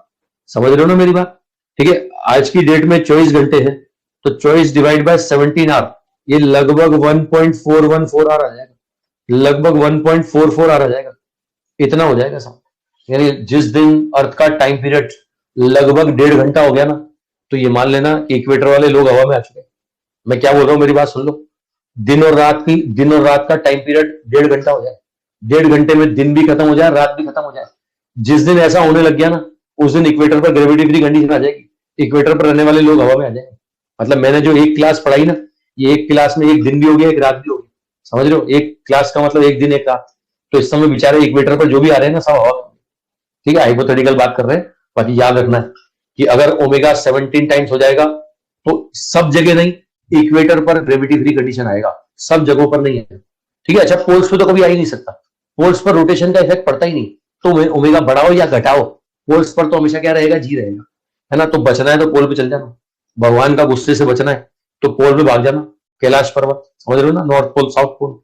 [SPEAKER 1] समझ रहे हो ना मेरी बात? ठीक है, आज की डेट में 24 घंटे है, तो 24 डिवाइड बाय 17 आवर, ये लगभग 1.414 आवर आ जाएगा, लगभग 1.44 आवर आ जाएगा, इतना हो जाएगा साहब। यानी जिस दिन अर्थ का टाइम पीरियड लगभग 1.5 घंटा हो गया ना, तो ये मान लेना इक्वेटर वाले लोग हवा में आ चुके हैं। मैं क्या बोल रहा हूं मेरी बात सुन लो, दिन और रात का टाइम पीरियड 1.5 घंटा हो जाए, 1.5 घंटे में दिन भी खत्म हो जाए, रात भी खत्म हो जाए। जिस दिन ऐसा होने लग गया ना, उस दिन इक्वेटर पर ग्रेविटी फ्री कंडीशन आ जाएगी, इक्वेटर पर रहने वाले लोग हवा में आ जाएंगे। मतलब मैंने जो एक क्लास पढ़ाई ना, ये एक क्लास में एक दिन भी हो गया, एक रात भी हो गई, समझ रहे हो? एक क्लास का मतलब एक दिन एक रात। तो इस समय बेचारे इक्वेटर पर जो भी आ रहे हैं ना, सब हवा में, ठीक है। हाइपोथेटिकल बात कर रहे हैं, बाकी याद रखना है कि अगर ओमेगा 17 टाइम्स हो जाएगा, तो सब जगह नहीं, इक्वेटर पर ग्रेविटी फ्री कंडीशन आएगा, सब जगहों पर नहीं है, ठीक है। अच्छा, पोल्स पे तो कभी आ ही नहीं सकता, पोल्स पर रोटेशन का इफेक्ट पड़ता ही नहीं, तो ओमेगा बढ़ाओ या घटाओ, पोल्स पर तो हमेशा क्या रहेगा? जी रहेगा, है ना। तो बचना है तो पोल पे चल जाना, भगवान का गुस्से से बचना है तो पोल पे भाग जाना, कैलाश पर्वत, समझ रहे हो ना, नॉर्थ पोल साउथ पोल,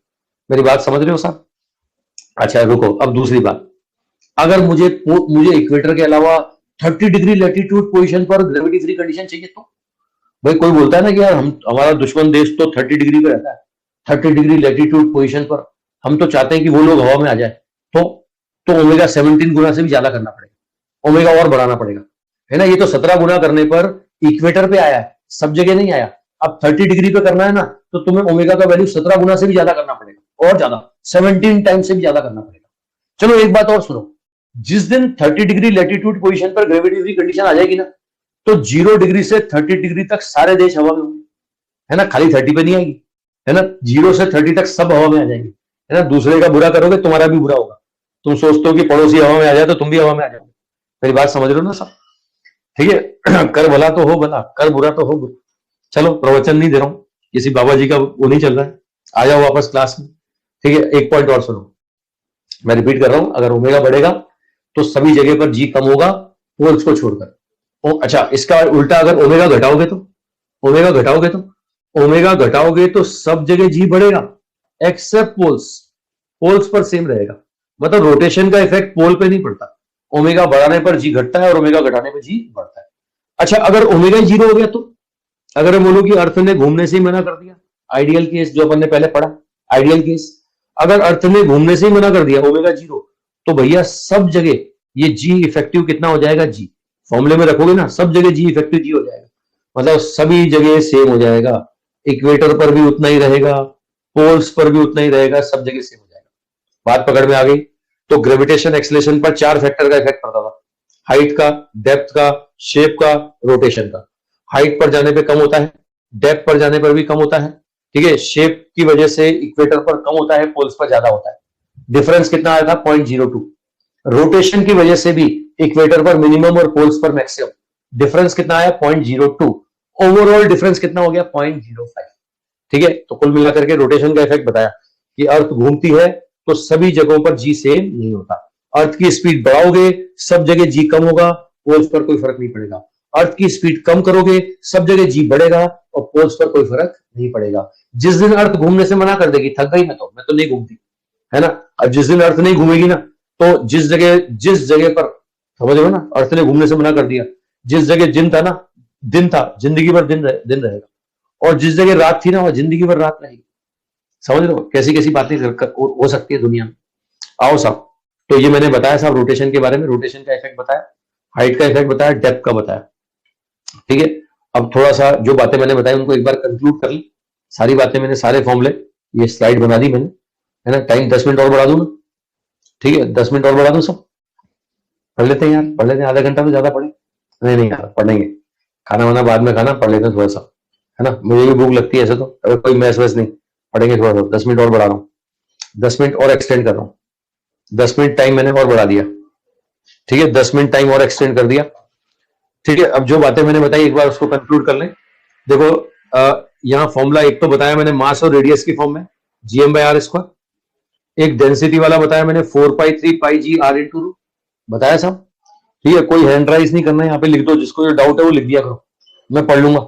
[SPEAKER 1] मेरी बात समझ रहे हो साहब? अच्छा रुको, अब दूसरी बात, अगर मुझे इक्वेटर के अलावा 30 डिग्री लेटीट्यूड पोजीशन पर ग्रेविटी फ्री कंडीशन चाहिए, तो भाई कोई बोलता है ना कि यार हम, हमारा दुश्मन देश तो 30 डिग्री पे रहता है, 30 डिग्री लेटीट्यूड पोजीशन पर, हम तो चाहते हैं कि वो लोग हवा में आ जाए, तो ओमेगा 17 गुना से भी ज्यादा करना पड़ेगा, ओमेगा और बढ़ाना पड़ेगा, है ना। ये तो 17 गुना करने पर इक्वेटर पे आया है, सब जगह नहीं आया। अब 30 डिग्री पे करना है ना, तो तुम्हें ओमेगा का वैल्यू 17 गुना से भी ज्यादा करना पड़ेगा, और ज्यादा 17 टाइम से भी ज्यादा करना पड़ेगा। चलो एक बात और सुनो, जिस दिन 30 डिग्री लेटीट्यूड पोजीशन पर ग्रेविटी फ्री कंडीशन आ जाएगी ना, तो 0 डिग्री से 30 डिग्री तक सारे देश हवा में होंगे, है ना, खाली 30 पे नहीं आएगी, है ना। 0 से 30 तक सब हवा में आ जाएंगे, है ना। दूसरे का बुरा करोगे तुम्हारा भी बुरा होगा, तुम सोचते हो कि पड़ोसी हवा में आ जाए तो तुम भी हवा में आ जाओगे, मेरी बात समझ रहे हो ना सब? ठीक है। कर भला तो हो भला, कर बुरा तो हो बुरा। चलो प्रवचन नहीं दे रहा हूं, किसी बाबा जी का वो नहीं चल रहा है, आ जाओ वापस क्लास में, ठीक है। एक पॉइंट और सुनो, मैं रिपीट कर रहा हूं, अगर ओमेगा बढ़ेगा तो सभी जगह पर जी कम होगा, पोल्स को छोड़कर। अच्छा, इसका उल्टा अगर ओमेगा घटाओगे तो, ओमेगा घटाओगे तो, ओमेगा घटाओगे तो सब जगह जी बढ़ेगा एक्सेप्ट पोल्स, पोल्स पर सेम रहेगा। मतलब रोटेशन का इफेक्ट पोल पे नहीं पड़ता, ओमेगा बढ़ाने पर जी घटता है और ओमेगा घटाने पर जी बढ़ता है। अच्छा, अगर ओमेगा जीरो हो गया तो, अगर मैं बोलूं कि अर्थ ने घूमने से ही मना कर दिया, आइडियल केस जो अपन ने पहले पढ़ा, आइडियल केस, अगर अर्थ ने घूमने से ही मना कर दिया, ओमेगा जीरो, तो भैया सब जगह ये जी इफेक्टिव कितना हो जाएगा? जी, फॉर्मूले में रखोगे ना, सब जगह जी इफेक्टिव जी हो जाएगा, मतलब सभी जगह सेम हो जाएगा, इक्वेटर पर भी उतना ही रहेगा, पोल्स पर भी उतना ही रहेगा, सब जगह सेम हो जाएगा। बात पकड़ में आ गई? तो ग्रेविटेशन एक्सलेशन पर 4 फैक्टर का इफेक्ट पड़ता था, हाइट का, डेप्थ का, शेप का, रोटेशन का। हाइट पर जाने पे कम होता है, डेप्थ पर जाने पर भी कम होता है, ठीक है, शेप की वजह से इक्वेटर पर कम होता है, पोल्स पर ज्यादा होता है। डिफरेंस कितना आया था? 0.02। रोटेशन की वजह से भी इक्वेटर पर मिनिमम और पोल्स पर मैक्सिमम। डिफरेंस कितना आया? 0.02। ओवरऑल डिफरेंस कितना हो गया? 0.05। ठीक है, तो कुल मिलाकर के रोटेशन का इफेक्ट बताया कि अर्थ घूमती है तो सभी जगहों पर जी सेम नहीं होता। अर्थ की स्पीड बढ़ाओगे, सब जगह जी कम होगा, पोल्स पर कोई फर्क नहीं पड़ेगा। अर्थ की स्पीड कम करोगे, सब जगह जी बढ़ेगा और पोल्स पर कोई फर्क नहीं पड़ेगा। जिस दिन अर्थ घूमने से मना कर देगी, थक गई मैं तो नहीं घूमती, है ना। अब जिस दिन अर्थ नहीं घूमेगी ना, तो जिस जगह पर, समझ रहे हो ना, अर्थ ने घूमने से मना कर दिया, जिस जगह दिन था, जिंदगी भर दिन रहेगा, और जिस जगह रात थी ना, वह जिंदगी भर रात रहेगी। समझ लो कैसी कैसी बातें हो सकती है दुनिया में। आओ साहब, तो ये मैंने बताया साहब रोटेशन के बारे में, रोटेशन का इफेक्ट बताया, हाइट का इफेक्ट बताया, डेप्थ का बताया। ठीक है, अब थोड़ा सा जो बातें मैंने बताई उनको एक बार कंक्लूड कर ली। सारी बातें मैंने, सारे फॉर्मूले, ये स्लाइड बना दी मैंने, है ना। टाइम 10 मिनट और बढ़ा दूं ना? ठीक है, 10 मिनट और बढ़ा दूं सब? पढ़ लेते हैं यार, पढ़ लेते हैं, आधा घंटा तो ज्यादा पढ़े। नहीं यार, पढ़ेंगे, खाना वाना बाद में खाना, पढ़ लेते हैं थोड़ा सा, है ना। मुझे भी भूख लगती है ऐसे तो, अगर कोई मैस वैस नहीं, पढ़ेंगे थोड़ा सा। 10 मिनट और बढ़ा रहा हूँ, 10 मिनट और एक्सटेंड कर रहा हूँ, 10 मिनट टाइम मैंने और बढ़ा दिया। ठीक है, 10 मिनट टाइम और एक्सटेंड कर दिया। ठीक है, अब जो बातें मैंने बताई एक बार उसको कंक्लूड कर लें। देखो, यहाँ फॉर्मूला एक तो बताया मैंने मास और रेडियस की फॉर्म में, gm/r²। एक डेंसिटी वाला बताया मैंने, 4π3πg/r × बताया साहब। ठीक है, कोई हैंड राइज नहीं करना है, यहाँ पे लिख दो, जिसको जो डाउट है वो लिख दिया करो, मैं पढ़ लूंगा,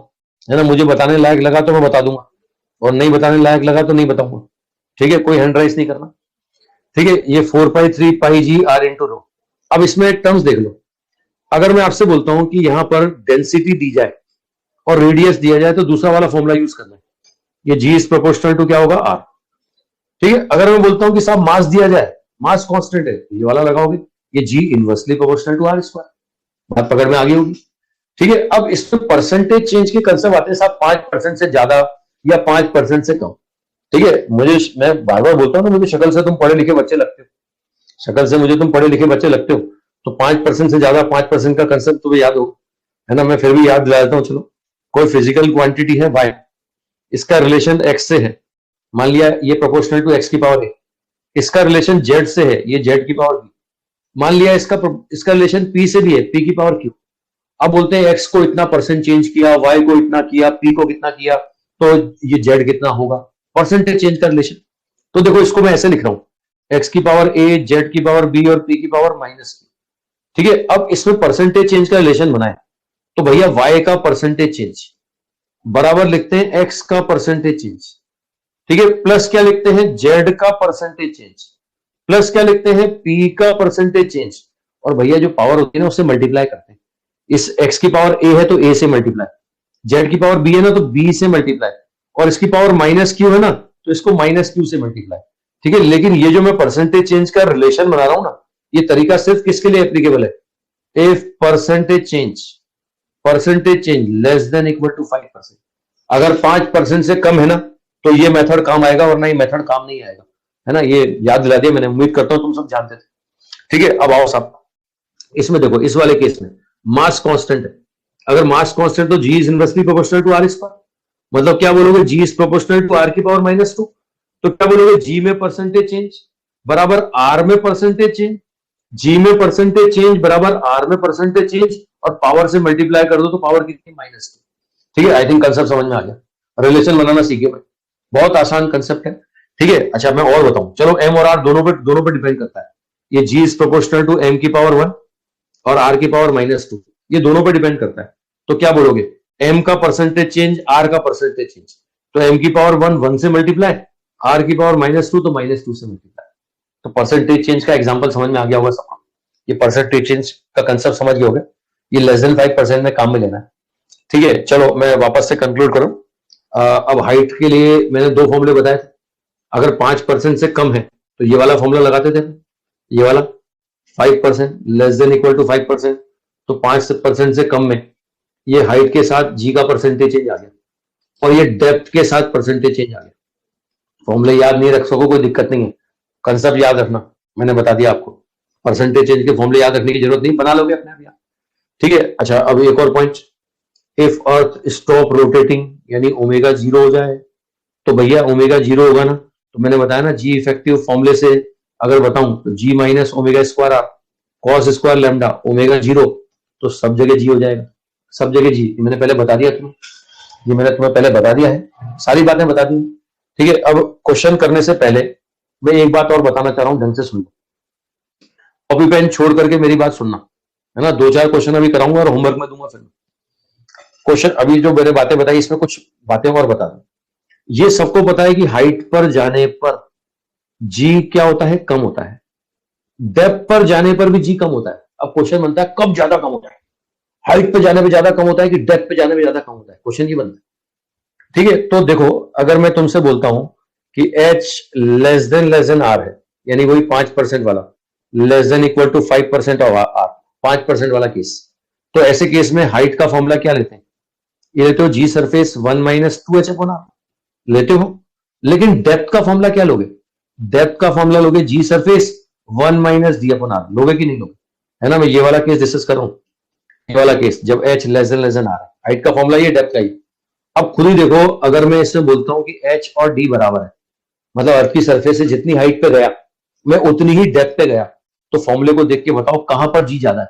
[SPEAKER 1] है ना। मुझे बताने लायक लगा तो मैं बता दूंगा, और नहीं बताने लायक लगा तो नहीं बताऊंगा। ठीक है, कोई हैंड राइज नहीं करना। ठीक है, ये 4π3πg/r × अब इसमें टर्म्स देख लो। अगर मैं आपसे बोलता हूं कि यहां पर डेंसिटी दी जाए और रेडियस दिया जाए, तो दूसरा वाला फॉर्मूला यूज करना है, ये जी इज प्रोपोर्शनल टू क्या होगा? आर। ठीक है, अगर मैं बोलता हूं कि साहब मास दिया जाए, मास कांस्टेंट है, ये वाला लगाओगे, ये जी इनवर्सली प्रोपोर्शनल टू R²। बात पकड़ में आ गई होगी। ठीक है, अब इसमें परसेंटेज चेंज के कंसेप्ट आते हैं साहब, 5% से ज्यादा या 5% से कम। ठीक है, मैं बार बार बोलता हूं ना, मुझे शक्ल से तुम पढ़े लिखे बच्चे लगते हो, शक्ल से मुझे तुम पढ़े लिखे बच्चे लगते हो, तो 5% से ज्यादा, 5% का कंसेप्ट तुम्हें याद हो, है ना। मैं फिर भी याद दिला देता हूँ, चलो। कोई फिजिकल क्वांटिटी है y, इसका रिलेशन x से है, मान लिया ये प्रोपोर्शनल टू x की पावर a। इसका रिलेशन z से है, ये z की पावर b। मान लिया इसका रिलेशन p से भी है, p की पावर q। अब बोलते हैं x को इतना परसेंट चेंज किया, y को इतना किया, p को कितना किया, तो ये z कितना होगा, परसेंटेज चेंज का रिलेशन। तो देखो, इसको मैं ऐसे लिख रहा हूं, x की पावर a, z की पावर b और p की पावर -q। ठीक है, अब इसमें परसेंटेज चेंज का रिलेशन बनाए, तो भैया y का परसेंटेज चेंज बराबर लिखते हैं x का परसेंटेज चेंज। ठीक है, प्लस क्या लिखते हैं? z का परसेंटेज चेंज, प्लस क्या लिखते हैं? p का परसेंटेज चेंज। और भैया जो पावर होती है ना, उससे मल्टीप्लाई करते हैं। इस x की पावर a है तो a से मल्टीप्लाई, z की पावर b है ना तो b से मल्टीप्लाई, और इसकी पावर -q है ना तो इसको -q से मल्टीप्लाई। ठीक है, लेकिन ये जो मैं परसेंटेज चेंज का रिलेशन बना रहा हूं ना, ये तरीका सिर्फ किसके लिए एप्लीकेबल है? If percentage change less than equal to 5%। अगर 5% से कम है ना, तो ये मेथड काम आएगा, वरना ये मेथड काम नहीं आएगा, है ना। ये याद दिला दिया मैंने, उम्मीद करता हूं तुम सब जानते थे। ठीक है, अब आओ साहब, इसमें देखो, इस वाले केस में मास कांस्टेंट है। अगर मास कांस्टेंट तो g is inversely proportional to R²। मतलब क्या बोलोगे? G is proportional to R की पावर -2। तो क्या बोलोगे? जी में परसेंटेज चेंज बराबर R में परसेंटेज चेंज, जी में परसेंटेज चेंज बराबर R में परसेंटेज चेंज, और पावर से मल्टीप्लाई कर दो तो पावर कितनी? -2। ठीक है, आई थिंक कंसेप्ट समझ में आ गया, रिलेशन बनाना सीखे भाई, बहुत आसान कंसेप्ट है। ठीक है, अच्छा मैं और बताऊं, चलो m और r दोनों पे डिपेंड करता है। ये g is proportional to m की पावर 1 और r की पावर -2, ये दोनों पे डिपेंड करता है। तो क्या बोलोगे? m का परसेंटेज चेंज, r का परसेंटेज चेंज, तो m की पावर 1 से मल्टीप्लाई, r की पावर -2 तो -2 से मल्टीप्लाई। तो परसेंटेज चेंज का एग्जांपल समझ में आ गया होगा सबको, ये परसेंटेज चेंज का कंसेप्ट समझ गए होगे, ये लेस देन 5% में काम में लेना है। ठीक है, चलो मैं वापस से कंक्लूड करूं। अब हाइट के लिए मैंने 2 फॉर्मूले बताए थे। अगर 5% से कम है तो ये वाला फॉर्मूला लगाते थे, ये वाला 5% लेस देन इक्वल टू 5%, तो 5% से कम में ये हाइट के साथ जी का परसेंटेज चेंज आ गया। और ये डेप्थ के साथ परसेंटेज चेंज आ गया। फॉर्मूले याद नहीं रख सको कोई दिक्कत नहीं है, कंसेप्ट याद रखना, मैंने बता दिया आपको। परसेंटेज चेंज के फॉर्मूले याद रखने की जरूरत नहीं, बना लोगे अपने आप याद। ठीक है, अच्छा अब एक और point, if earth stop rotating यानी ओमेगा 0 हो जाए, तो भैया ओमेगा 0 होगा ना, तो मैंने बताया ना जी इफेक्टिव फॉर्मूले से अगर बताऊं तो g minus omega square R cos square lambda omega 0, तो सब जगह जी हो जाएगा, सब जगह जी। मैंने पहले बता दिया तुम्हें, ये मैंने तुम्हें पहले बता दिया है, सारी बातें बता दी। ठीक है, अब क्वेश्चन करने से पहले मैं एक बात और बताना चाह रहा हूं, ढंग से सुन लो, कॉपी पेन छोड़ करके मेरी बात सुनना, है ना। 2-4 क्वेश्चन अभी कराऊंगा और होमवर्क में दूंगा। फिर क्वेश्चन अभी जो मैंने बातें बताई इसमें कुछ बातें और बता दूं। ये सबको पता है कि हाइट पर जाने पर जी क्या होता है, कम होता है, डेप्थ पर जाने पर भी जी कम होता है। अब क्वेश्चन बनता है कब ज्यादा कम होता है, हाइट पे जाने पे ज्यादा कम होता है कि डेप्थ पे जाने पे ज्यादा कम होता है, क्वेश्चन ये बनता है। ठीक है, तो देखो अगर मैं तुमसे बोलता हूं कि H लेस देन R है, यानी वही 5% वाला, less than equal to 5% of R, 5% वाला केस, तो ऐसे केस में हाइट का फॉर्मूला क्या लेते हैं, ये लेते हो g surface 1 minus 2H upon R लेते हो। लेकिन डेप्थ का फॉर्मूला क्या लोगे, डेप्थ का फॉर्मूला लोगे g surface 1 minus d upon R, लोगे कि नहीं लोगे, है ना। मैं ये वाला केस डिस्कस कर रहा हूं, ये वाला केस जब H less then R, height का फॉर्मूला ये, डेप्थ का ही। अब खुद ही देखो, अगर मैं इससे बोलता हूं कि H और D बराबर है, मतलब अर्थ की सरफेस से जितनी हाइट पे गया मैं उतनी ही डेप्थ पे गया, तो फॉर्मूले को देख के बताओ कहां पर जी ज्यादा है,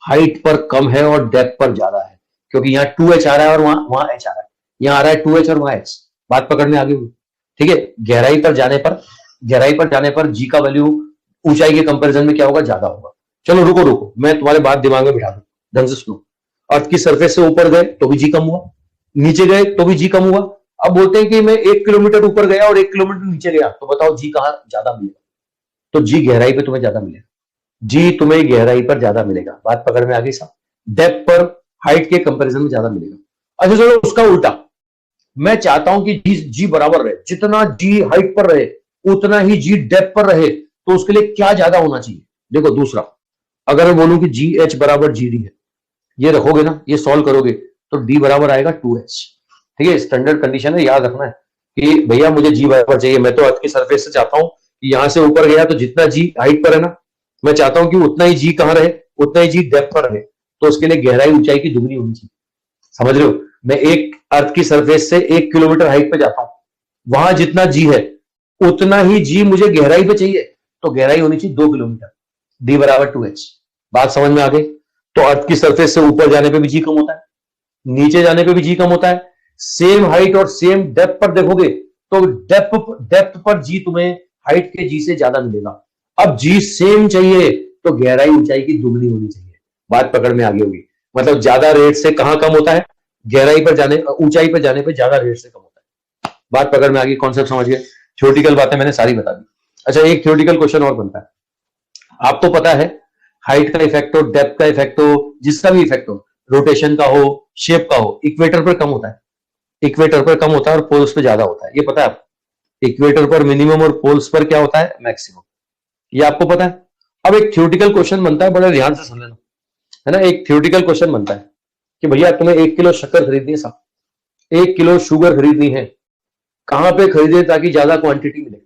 [SPEAKER 1] हाइट पर कम है और डेप्थ पर ज्यादा है, क्योंकि यहाँ 2H आ रहा है और वहां H आ रहा है, यहाँ आ रहा है 2H और वहां H। बात पकड़ने आगे हुई। ठीक है, गहराई पर जाने पर जी का वैल्यू ऊंचाई के कंपैरिजन में क्या होगा, ज्यादा होगा। चलो रुको रुको, मैं तुम्हारे बात दिमाग में बिठा दूं, ढंग से सुनो। अर्थ की सरफेस से ऊपर गए तो भी जी कम हुआ, नीचे गए तो भी जी कम हुआ। अब बोलते हैं कि मैं 1 किलोमीटर ऊपर गया और 1 किलोमीटर नीचे गया, तो बताओ जी कहां ज्यादा मिलेगा, तो जी गहराई पे तुम्हें ज्यादा मिलेगा, जी तुम्हें गहराई पर ज्यादा मिलेगा। बात पकड़ में आ गई साहब, डेप्थ पर हाइट के कंपैरिजन में ज्यादा मिलेगा। अच्छा चलो उसका उल्टा, मैं चाहता हूं कि जी बराबर रहे, जितना जी हाइट पर रहे उतना ही जी डेप्थ पर रहे, तो उसके लिए क्या ज्यादा होना चाहिए। देखो दूसरा, अगर मैं बोलूं कि जी एच बराबर जी डी है, ये रखोगे ना, ये सॉल्व करोगे तो डी बराबर आएगा 2H। ठीक है, स्टैंडर्ड कंडीशन है, याद रखना है कि भैया मुझे जी बराबर चाहिए, मैं तो अर्थ की सरफेस से चाहता हूं कि यहां से ऊपर गया तो जितना जी हाइट पर है ना, मैं चाहता हूं कि उतना ही जी कहां रहे, उतना ही जी डेप्थ पर रहे, तो उसके लिए गहराई ऊंचाई की दुगनी होनी चाहिए। समझ रहे हो, मैं एक अर्थ की सरफेस से 1 किलोमीटर हाइट पे जाता हूं, वहां जितना जी है उतना ही जी मुझे गहराई पे चाहिए, तो गहराई होनी चाहिए 2 किलोमीटर, डी बराबर 2H। बात समझ में आ गई। तो अर्थ की सरफेस से ऊपर जाने पे भी जी कम होता है, नीचे जाने पे भी जी कम होता है। सेम हाइट और सेम डेप्थ पर देखोगे तो डेप्थ पर जी तुम्हें हाइट के जी से ज्यादा मिलेगा। अब जी सेम चाहिए तो गहराई ऊंचाई की दुगनी होनी चाहिए। बात पकड़ में आगे होगी, मतलब ज्यादा रेट से कहां कम होता है, गहराई पर जाने, ऊंचाई पर जाने पर ज्यादा रेट से कम होता है। बात पकड़ में आ गई, कॉन्सेप्ट समझ गए। थ्योरेटिकल बातें मैंने सारी बता दी। अच्छा एक थ्योरेटिकल क्वेश्चन और बनता है, आपको पता है हाइट का इफेक्ट हो, डेप्थ का इफेक्ट हो, जिसका भी इफेक्ट हो, रोटेशन का हो, शेप का हो, इक्वेटर पर कम होता है, इक्वेटर पर कम होता है और पोल्स पे ज्यादा होता है, ये पता है आपको। इक्वेटर पर मिनिमम और पोल्स पर क्या होता है, मैक्सिमम, ये आपको पता है। अब एक थ्योरेटिकल क्वेश्चन बनता है, बड़े ध्यान से सुन लेना, है ना। एक थ्योरेटिकल क्वेश्चन बनता है कि भैया तुम्हें 1 किलो शक्कर खरीदनी है साहब, 1 किलो शुगर खरीदनी है, कहां पे खरीदे ताकि ज्यादा क्वांटिटी मिले,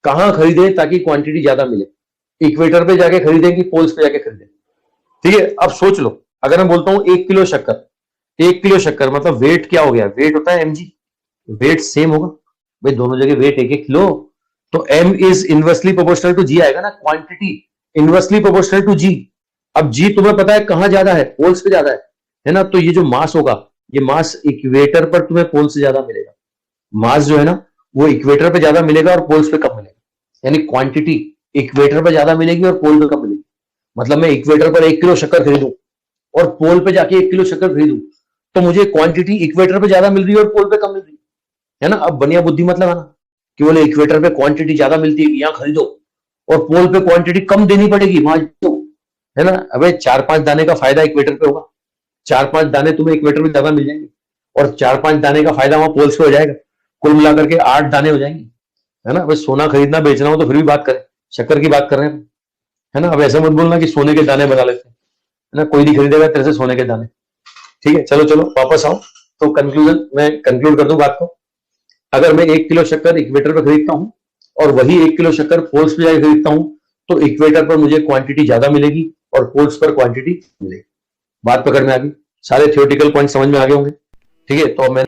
[SPEAKER 1] कहां खरीदे ताकि क्वांटिटी ज्यादा मिले, इक्वेटर पे जाके खरीदेंगे पोल्स पे जाके खरीदें। ठीक है, अब सोच लो, अगर मैं बोलता हूं 1 किलो शक्कर, 1 किलो शक्कर मतलब वेट क्या हो गया, वेट होता है mg, वेट सेम होगा भाई, दोनों जगह वेट 1-1 किलो, तो m is inversely proportional to g आएगा ना, quantity inversely proportional to g। अब g तुम्हें पता है कहां ज्यादा है, पोल्स पे ज्यादा है ना, तो ये जो मास होगा, ये मास इक्वेटर पर तुम्हें पोल से ज्यादा मिलेगा, मास जो है ना वो इक्वेटर पे ज्यादा मिलेगा और पोल्स पे कम मिलेगा, यानी क्वांटिटी इक्वेटर पे ज्यादा मिलेगी और पोल पे कम मिलेगी। मतलब मैं इक्वेटर पर 1 किलो शक्कर खरीदूं और पोल पे जाके 1 किलो शक्कर खरीदूं, तो मुझे क्वांटिटी इक्वेटर पे ज्यादा मिल रही है और पोल पे कम मिल रही है ना। अब बढ़िया बुद्धि मत लगाना कि बोले इक्वेटर पे क्वांटिटी ज्यादा मिलती है यहाँ खरीदो और पोल पे क्वांटिटी कम देनी पड़ेगी वहां, है ना। अबे 4-5 दाने का फायदा इक्वेटर पे होगा, 4-5 दाने तुम्हें इक्वेटर में ज्यादा मिल जाएंगे और 4-5 दाने का फायदा वहां पोल्स पे हो जाएगा, कुल मिलाकर के 8 दाने हो जाएंगे, है ना। भाई सोना खरीदना बेचना हो तो फिर भी बात करें, शक्कर की बात कर रहे हैं, है ना। अब ऐसा मत बोलना कि सोने के दाने बना लेते हैं, है ना, कोई नहीं खरीदेगा तेरे से सोने के दाने। ठीक है, चलो चलो वापस आओ, तो कंक्लूजन मैं कंक्लूड कर दूं बात को, अगर मैं 1 किलो शक्कर इक्वेटर पर खरीदता हूं और वही 1 किलो शक्कर पोल्स पे जाकर खरीदता हूं, तो इक्वेटर पर मुझे क्वांटिटी ज्यादा मिलेगी और पोल्स पर क्वांटिटी मिलेगी। बात पकड़ में आ गई, सारे थियोरेटिकल पॉइंट समझ में आ गए होंगे। ठीक है, तो मैं